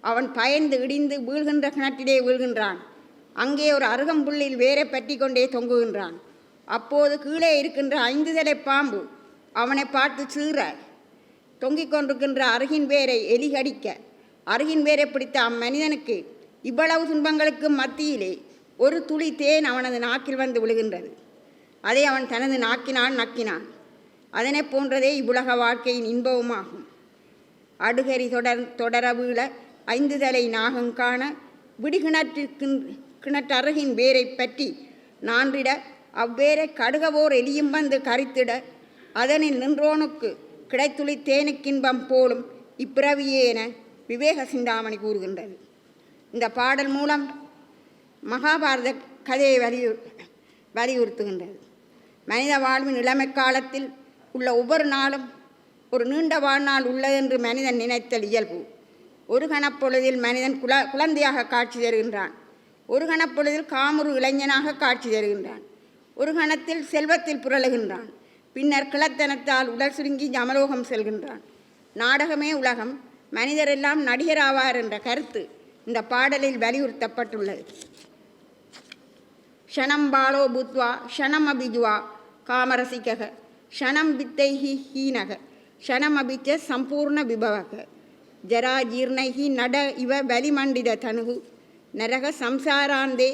அவன் பயந்து இடிந்து வீழ்கின்ற கிணற்றிலே வீழ்கின்றான். அங்கே ஒரு அருகம்புல்லில் வேரை பற்றி கொண்டே தொங்குகின்றான். அப்போது கீழே இருக்கின்ற 5 தலை பாம்பு அவனை பார்த்து சீற தொங்கிக் கொண்டிருக்கின்ற அருகின் வேரை எலி கடிக்க, அருகின் வேரை பிடித்த அம்மனிதனுக்கு இவ்வளவு துன்பங்களுக்கு மத்தியிலே ஒரு துளி தேன் அவனது நாக்கில் வந்து விழுகின்றது. அதை அவன் தனது நாக்கினால் நக்கினான். அதனை போன்றதே இவ்வுலக வாழ்க்கையின் இன்பவுமாகும். அடுகரி தொடர வீழ 5 தலை நாகம் காண கிணற்றருகின் வேரை பற்றி நான்றிட அவ்வேரை கடுகவோர் எலியும் வந்து கரித்திட அதனில் நின்றோனுக்கு கிடைத்துளி தேனுக்கின்பம் போலும் இப்பிறவியே என விவேக சிந்தாமணி கூறுகின்றது. இந்த பாடல் மூலம் மகாபாரத கதையை வலியுறுத்துகின்றது. மனித வாழ்வின் இளமை காலத்தில் உள்ள ஒவ்வொரு நாளும் ஒரு நீண்ட வாழ்நாள் உள்ளதென்று மனிதன் நினைத்தல் இயல்பு. ஒரு கணப்பொழுதில் மனிதன் குழந்தையாக காட்சி தருகின்றான். ஒரு கணப்பொழுதில் காமுறு இளைஞனாக காட்சி தருகின்றான். ஒரு கணத்தில் செல்வத்தில் புரளுகின்றான். பின்னர் கிளத்தனத்தால் உடல் சுருங்கி ஜமலோகம் செல்கின்றான். நாடகமே உலகம், மனிதரெல்லாம் நடிகராவார் என்ற கருத்து இந்த பாடலில் வலியுறுத்தப்பட்டுள்ளது. ஷனம் பாலோ புத்வா ஷனம் அபிஜுவா காமரசிகக ஷனம் வித்தைஹி ஹீனக ஷனம் அபிச்ச சம்பூர்ண விபவக ஜரா ஜீர்ணைஹி நட இவ வலிமண்டித தனுகு நரக சம்சாராந்தே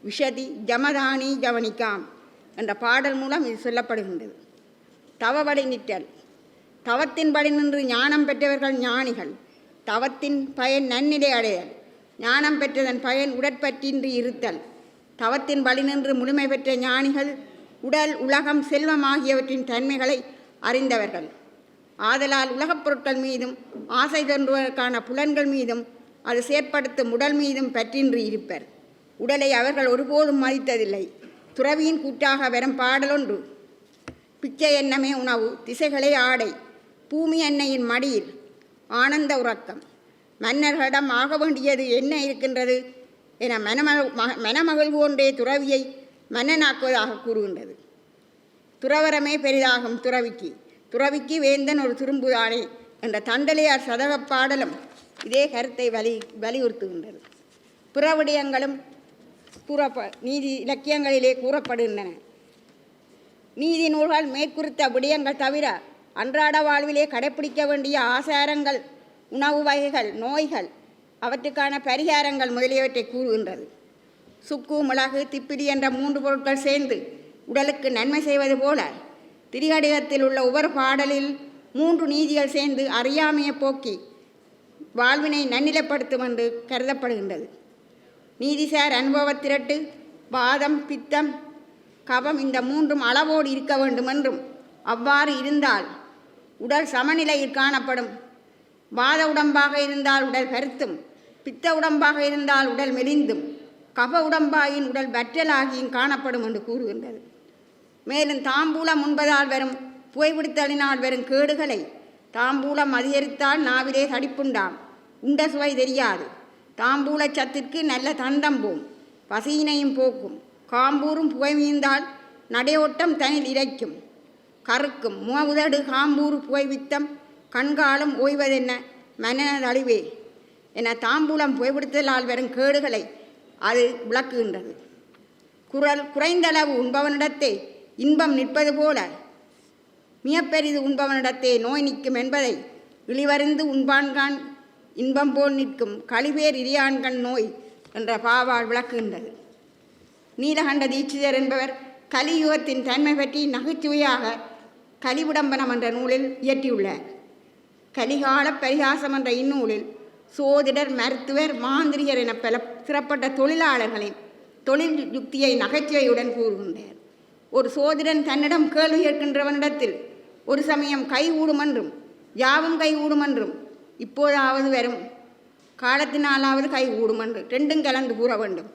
விஷதி ஜமதானி ஜவனிக்காம் என்ற பாடல் மூலம் இது சொல்லப்படுகின்றது. தவவழி நிற்றல். தவத்தின் வழி நின்று ஞானம் பெற்றவர்கள் ஞானிகள். தவத்தின் பயன் நன்னிலை அடைதல். ஞானம் பெற்றதன் பயன் உடற்பற்றின்றி இருத்தல். தவத்தின் வழி நின்று முழுமை பெற்ற ஞானிகள் உடல், உலகம், செல்வம் ஆகியவற்றின் தன்மைகளை அறிந்தவர்கள். ஆதலால் உலகப் பொருட்கள் மீதும் ஆசை தோன்றுவதற்கான புலன்கள் மீதும் அது செயற்படுத்தும் உடல் மீதும் பற்றின்றி இருப்பர். உடலை அவர்கள் ஒருபோதும் மதித்ததில்லை. துறவியின் கூட்டாக வரும் பாடலொன்று: பிச்சை எண்ணமே உணவு, திசைகளே ஆடை, பூமி அன்னையின் மடியில் ஆனந்த உறக்கம், மன்னர்களிடம் ஆக வேண்டியது என்ன இருக்கின்றது என மனமகிழ்வு ஒன்றே துறவியை மன்னனாக்குவதாக கூறுகின்றது. துறவரமே பெரிதாகும் துறவிக்கு, துறவிக்கு வேந்தன் ஒரு துரும்புதானே என்ற தண்டலையார் சதகப் பாடலும் இதே கருத்தை வலியுறுத்துகின்றது. பிற விடயங்களும் நீதி இலக்கியங்களிலே கூறப்படுகின்றன. நீதி நூல்கள் மேற்குறித்த விடயங்கள் தவிர அன்றாட வாழ்விலே கடைப்பிடிக்க வேண்டிய ஆசாரங்கள், உணவு வகைகள், நோய்கள், அவற்றுக்கான பரிகாரங்கள் முதலியவற்றை கூறுகின்றது. சுக்கு, மிளகு, திப்பிலி என்ற 3 பொருட்கள் சேர்ந்து உடலுக்கு நன்மை செய்வது போல திரிகடிகத்தில் உள்ள ஒவ்வொரு பாடலில் 3 நீதிகள் சேர்ந்து அறியாமையை போக்கி வாழ்வினை நன்னிலைப்படுத்தும் என்று கருதப்படுகின்றது. நீதிசார் அனுபவத் திரட்டு, வாதம், பித்தம், கபம் இந்த 3ம் அளவோடு இருக்க வேண்டும் என்றும், அவ்வாறு இருந்தால் உடல் சமநிலையில் காணப்படும். வாத உடம்பாக இருந்தால் உடல் கருத்தும், பித்த உடம்பாக இருந்தால் உடல் மெலிந்தும், கப உடம்பாயின் உடல் வற்றலாகியும் காணப்படும் என்று கூறுகின்றது. மேலும் தாம்பூலம் உண்பதால் வரும் புகைப்பிடித்தலினால் வரும் கேடுகளை தாம்பூலம் அதிகரித்தால் நாவிலே தடிப்புண்டாம், உண்ட சுவை தெரியாது. தாம்பூல சத்திற்கு நல்ல தந்தம் போம், பசியினையும் போக்கும். காம்பூரும் புகை மீந்தால் நடையோட்டம் தனில் இறைக்கும், கறுக்கும். முகவுதடு காம்பூறு புகை வித்தம் கண்காலம் ஓய்வதென்ன மனதழிவே என தாம்பூலம் புகைப்பிடித்தலால் வரும் கேடுகளை அது விளக்குகின்றது. குறைந்தளவு உண்பவனிடத்தே இன்பம் நிற்பது போல மிகப்பெரிது உண்பவனிடத்தே நோய் நிற்கும் என்பதை இழிவறிந்து உண்பான்கான் இன்பம் போல் நிற்கும் களிவேர் இரியான்கண் நோய் என்ற பாவால் விளக்குகின்றது. நீலகண்ட தீட்சிதர் என்பவர் கலியுகத்தின் தன்மை பற்றி நகைச்சுவையாக கலிவிடம்பனம் என்ற நூலில் இயற்றியுள்ளார். கலிகால பரிகாசம் என்ற இந்நூலில் சோதிடர், மருத்துவர், மாந்திரிகர் என பல சிறப்பட்ட தொழிலாளர்களின் தொழில் யுக்தியை நகைச்சுவையுடன் கூறுகின்றார். ஒரு சோதிடன் தன்னிடம் கேள்வி கேட்கின்றவனிடத்தில் ஒரு சமயம் கை ஊடுமென்றும் யாவும் கை ஊடுமென்றும், இப்போதாவது வரும் காலத்தினாலாவது கை ஊடுமென்று 2ம் கலந்து கூற வேண்டும்.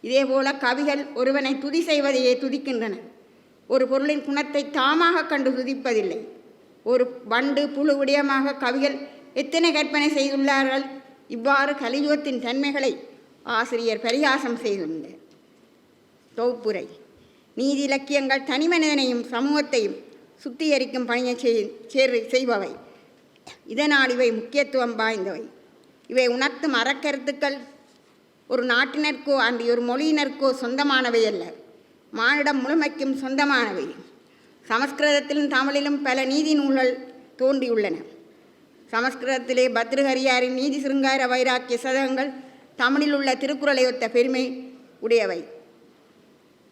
இதேபோல கவிகள் ஒருவனை துதி செய்வதையே துதிக்கின்றனர். ஒரு பொருளின் குணத்தை தாமாக கண்டு துதிப்பதில்லை. ஒரு வண்டு புழு விடயமாக கவிகள் எத்தனை கற்பனை செய்துள்ளார்கள். இவ்வாறு கலியுகத்தின் தன்மைகளை ஆசிரியர் பரிகாசம் செய்துள்ளார். தொகுப்புரை: நீதி இலக்கியங்கள் தனிமனிதனையும் சமூகத்தையும் சுத்திகரிக்கும் பணியை செய்பவை. இதனால் இவை முக்கியத்துவம் வாய்ந்தவை. இவை உணர்த்தும் அறக்கருத்துக்கள் ஒரு நாட்டினருக்கோ அன்றி ஒரு மொழியினருக்கோ சொந்தமானவை அல்ல, மானிடம் முழுமைக்கும் சொந்தமானவை. சமஸ்கிருதத்திலும் தமிழிலும் பல நீதி நூல்கள் தோன்றியுள்ளன. சமஸ்கிருதத்திலே பத்ருஹரியாரின் நீதி சிருங்கார வைராக்கிய சதகங்கள் தமிழில் உள்ள திருக்குறளை ஒத்த பெருமை உடையவை.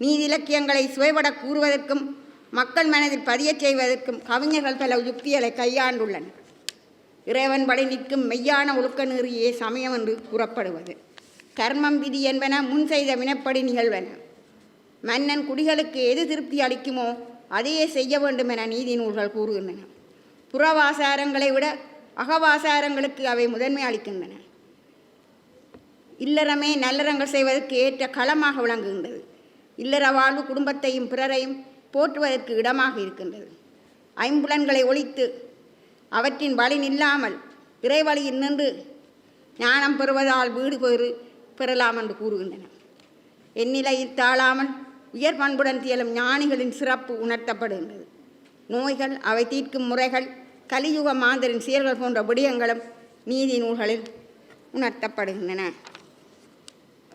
நீதி இலக்கியங்களை சுவைபட கூறுவதற்கும் மக்கள் மனதில் பதியச் செய்வதற்கும் கவிஞர்கள் பல யுக்திகளை கையாண்டுள்ளனர். இறைவன் வழி நிற்கும் மெய்யான ஒழுக்க நெறியே சமயம் என்று கூறப்படுவது. கர்மம், விதி என்பன முன் செய்த வினைப்படி நிகழ்வன. மன்னன் குடிகளுக்கு எது திருப்தி அளிக்குமோ அதையே செய்ய வேண்டும் என நீதி நூல்கள் கூறுகின்றன. புறவாசாரங்களை விட அகவாசாரங்களுக்கு அவை முதன்மை அளிக்கின்றன. இல்லறமே நல்லறங்கள் செய்வதற்கு ஏற்ற களமாக விளங்குகின்றது. இல்லற வாழ்வு குடும்பத்தையும் பிறரையும் போற்றுவதற்கு இடமாக இருக்கின்றது. ஐம்புலன்களை ஒழித்து அவற்றின் வழி நில்லாமல் இறைவழியில் நின்று ஞானம் பெறுவதால் வீடு பெறலாம் என்று கூறுகின்றன. எந்நிலையில் தாழாமல் உயர் பண்புடன் தியலும் ஞானிகளின் சிறப்பு உணர்த்தப்படுகின்றது. நோய்கள், அவை தீர்க்கும் முறைகள், கலியுக மாந்தரின் செயல்கள் போன்ற விடயங்களும் நீதி நூல்களில் உணர்த்தப்படுகின்றன.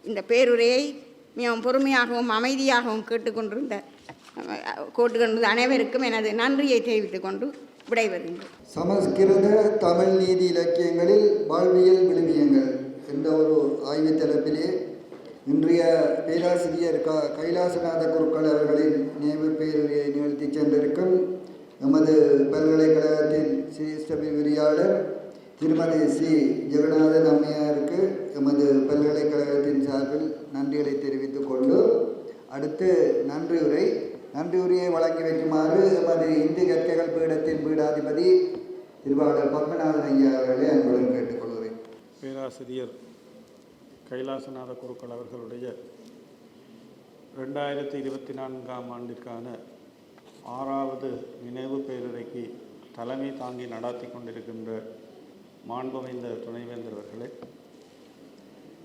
இந்த பேருரையை மிகவும் பொறுமையாகவும் அமைதியாகவும் கேட்டுக்கொண்டிருந்த அனைவருக்கும் எனது நன்றியை தெரிவித்துக் கொண்டு விடைபெறுகின்றேன். சமஸ்கிருத தமிழ் நீதி இலக்கியங்களில் வாழ்வியல் விழுமியங்கள் என்ற ஒரு ஆய்வு தலைப்பிலே இன்றைய பேராசிரியர் கைலாசநாத குருக்கள் அவர்களின் நினைவு பேருரையை நிகழ்த்தி சென்றிருக்கும் எமது பல்கலைக்கழகத்தின் சிரேஷ்ட விரிவுரையாளர் திருமதி சி ஜெகநாதன் அம்மையாருக்கு எமது பல்கலைக்கழகத்தின் சார்பில் நன்றிகளை தெரிவித்துக் கொண்டு அடுத்து நன்றியுரையை வழங்கி வைக்குமாறு எமது இந்து கற்கைகள் பீடத்தின் பீடாதிபதி திருவாளர் பத்மநாதன் ஐயா அவர்களை அன்புடன் கேட்டுக்கொள்கிறேன். பேராசிரியர் கைலாசநாத குருக்கள் அவர்களுடைய 2024ஆம் ஆண்டிற்கான 6வது நினைவு பேருரைக்கு தலைமை தாங்கி நடாத்தி கொண்டிருக்கின்ற மாண்புமைந்த துணைவேந்தர் அவர்களே,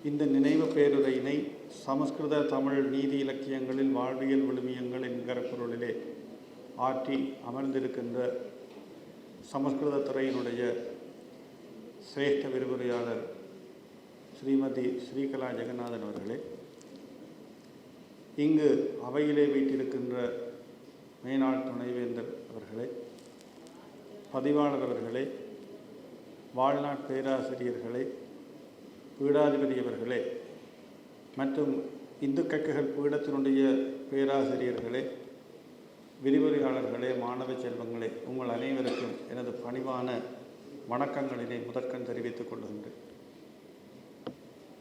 இந்த நினைவு பேருரையினை சமஸ்கிருத தமிழ் நீதி இலக்கியங்களில் வாழ்வியல் விழுமியங்கள் என்கிற பொருளிலே ஆற்றி அமர்ந்திருக்கின்ற சமஸ்கிருத துறையினுடைய சிரேஷ்ட விரிவுரையாளர் ஸ்ரீமதி ஸ்ரீகலா ஜெகநாதன் அவர்களே, இங்கு அவையிலே வீட்டிருக்கின்ற மேனாள் துணைவேந்தர் அவர்களே, பதிவாளர் அவர்களே, வாழ்நாட் பேராசிரியர்களே, பீடாதிபதி அவர்களே மற்றும் இந்து கற்கைகள் பீடத்தினுடைய பேராசிரியர்களே, விரிவுரையாளர்களே, மாணவ செல்வங்களே, உங்கள் அனைவருக்கும் எனது பணிவான வணக்கங்களினை முதற்கண் தெரிவித்துக் கொள்கின்றேன்.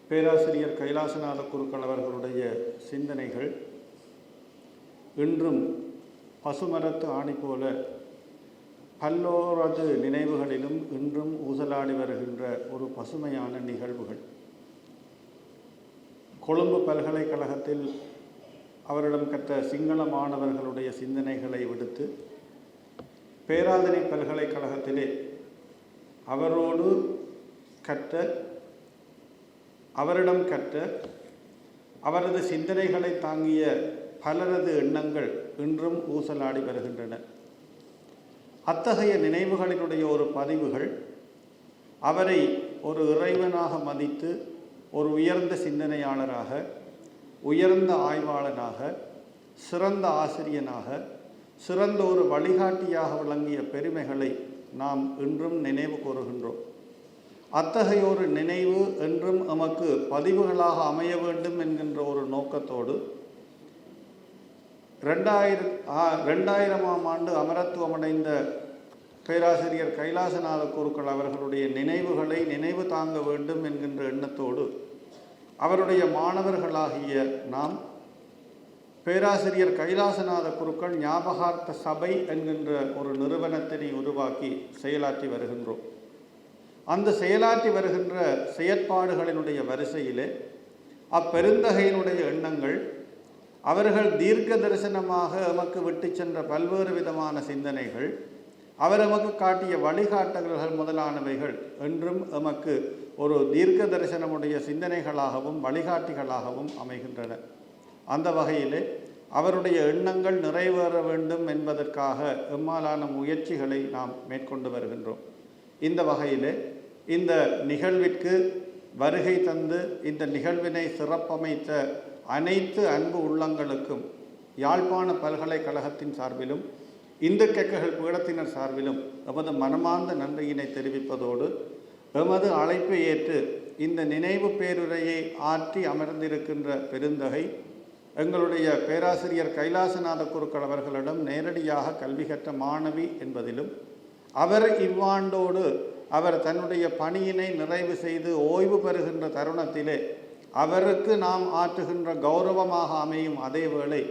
பேராசிரியர் கைலாசநாத குருக்கள் அவர்களுடைய சிந்தனைகள் இன்றும் பசுமரத்து ஆணி போல பல்லோரது நினைவுகளிலும் இன்றும் ஊசலாடி வருகின்ற ஒரு பசுமையான நிகழ்வுகள். கொழும்பு பல்கலைக்கழகத்தில் அவரிடம் கற்ற சிங்கள மாணவர்களுடைய சிந்தனைகளை விடுத்து பேராதனை பல்கலைக்கழகத்திலே அவரிடம் கற்ற அவரது சிந்தனைகளை தாங்கிய பலரது எண்ணங்கள் இன்றும் ஊசலாடி வருகின்றன. அத்தகைய நினைவுகளினுடைய ஒரு பதிவுகள் அவரை ஒரு இறைவனாக மதித்து ஒரு உயர்ந்த சிந்தனையாளராக, உயர்ந்த ஆய்வாளனாக, சிறந்த ஆசிரியனாக, சிறந்த ஒரு வழிகாட்டியாக விளங்கிய பெருமைகளை நாம் இன்றும் நினைவு கூறுகின்றோம். அத்தகைய ஒரு நினைவு என்றும் நமக்கு பதிவுகளாக அமைய வேண்டும் என்கின்ற ஒரு நோக்கத்தோடு 2000ஆம் ஆண்டு அமரத்துவமடைந்த பேராசிரியர் கைலாசநாத குருக்கள் அவர்களுடைய நினைவுகளை நினைவு தாங்க வேண்டும் என்கின்ற எண்ணத்தோடு அவருடைய மாணவர்களாகிய நாம் பேராசிரியர் கைலாசநாத குருக்கள் ஞாபகார்த்த சபை என்கின்ற ஒரு நிறுவனத்தினை உருவாக்கி செயலாற்றி வருகின்றோம். அந்த செயலாற்றி வருகின்ற செயற்பாடுகளினுடைய வரிசையிலே அப்பெருந்தகையினுடைய எண்ணங்கள், அவர்கள் தீர்க்க தரிசனமாக எமக்கு விட்டு சென்ற பல்வேறு விதமான சிந்தனைகள், அவர் எமக்கு காட்டிய வழிகாட்டல்கள் முதலானவைகள் என்றும் எமக்கு ஒரு தீர்க்க தரிசனமுடைய சிந்தனைகளாகவும் வழிகாட்டிகளாகவும் அமைகின்றன. அந்த வகையிலே அவருடைய எண்ணங்கள் நிறைவேற வேண்டும் என்பதற்காக எம்மாலான முயற்சிகளை நாம் மேற்கொண்டு வருகின்றோம். இந்த வகையிலே இந்த நிகழ்விற்கு வருகை தந்து இந்த நிகழ்வினை சிறப்பமைத்த அனைத்து அன்பு உள்ளங்களுக்கும் யாழ்ப்பாண பல்கலைக்கழகத்தின் சார்பிலும் இந்து கற்கைகள் பீடத்தினர் சார்பிலும் எமது மனமார்ந்த நன்றியினை தெரிவிப்பதோடு எமது அழைப்பை ஏற்று இந்த நினைவு பேருரையை ஆற்றி அமர்ந்திருக்கின்ற பெருந்தகை எங்களுடைய பேராசிரியர் கைலாசநாத குருக்கள் அவர்களிடம் நேரடியாக கல்வி கற்ற மாணவி என்பதிலும் அவர் இவ்வாண்டோடு அவர் தன்னுடைய பணியினை நிறைவு செய்து ஓய்வு பெறுகின்ற தருணத்திலே அவருக்கு நாம் ஆற்றுகின்ற கௌரவமாக அமையும் அதேவேளை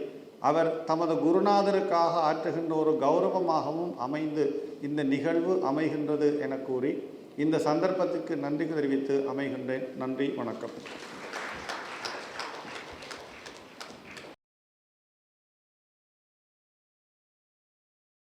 அவர் தமது குருநாதருக்காக ஆற்றுகின்ற ஒரு கௌரவமாகவும் அமைந்து இந்த நிகழ்வு அமைகின்றது என கூறி இந்த சந்தர்ப்பத்துக்கு நன்றி தெரிவித்து அமைகின்றேன். நன்றி, வணக்கம்.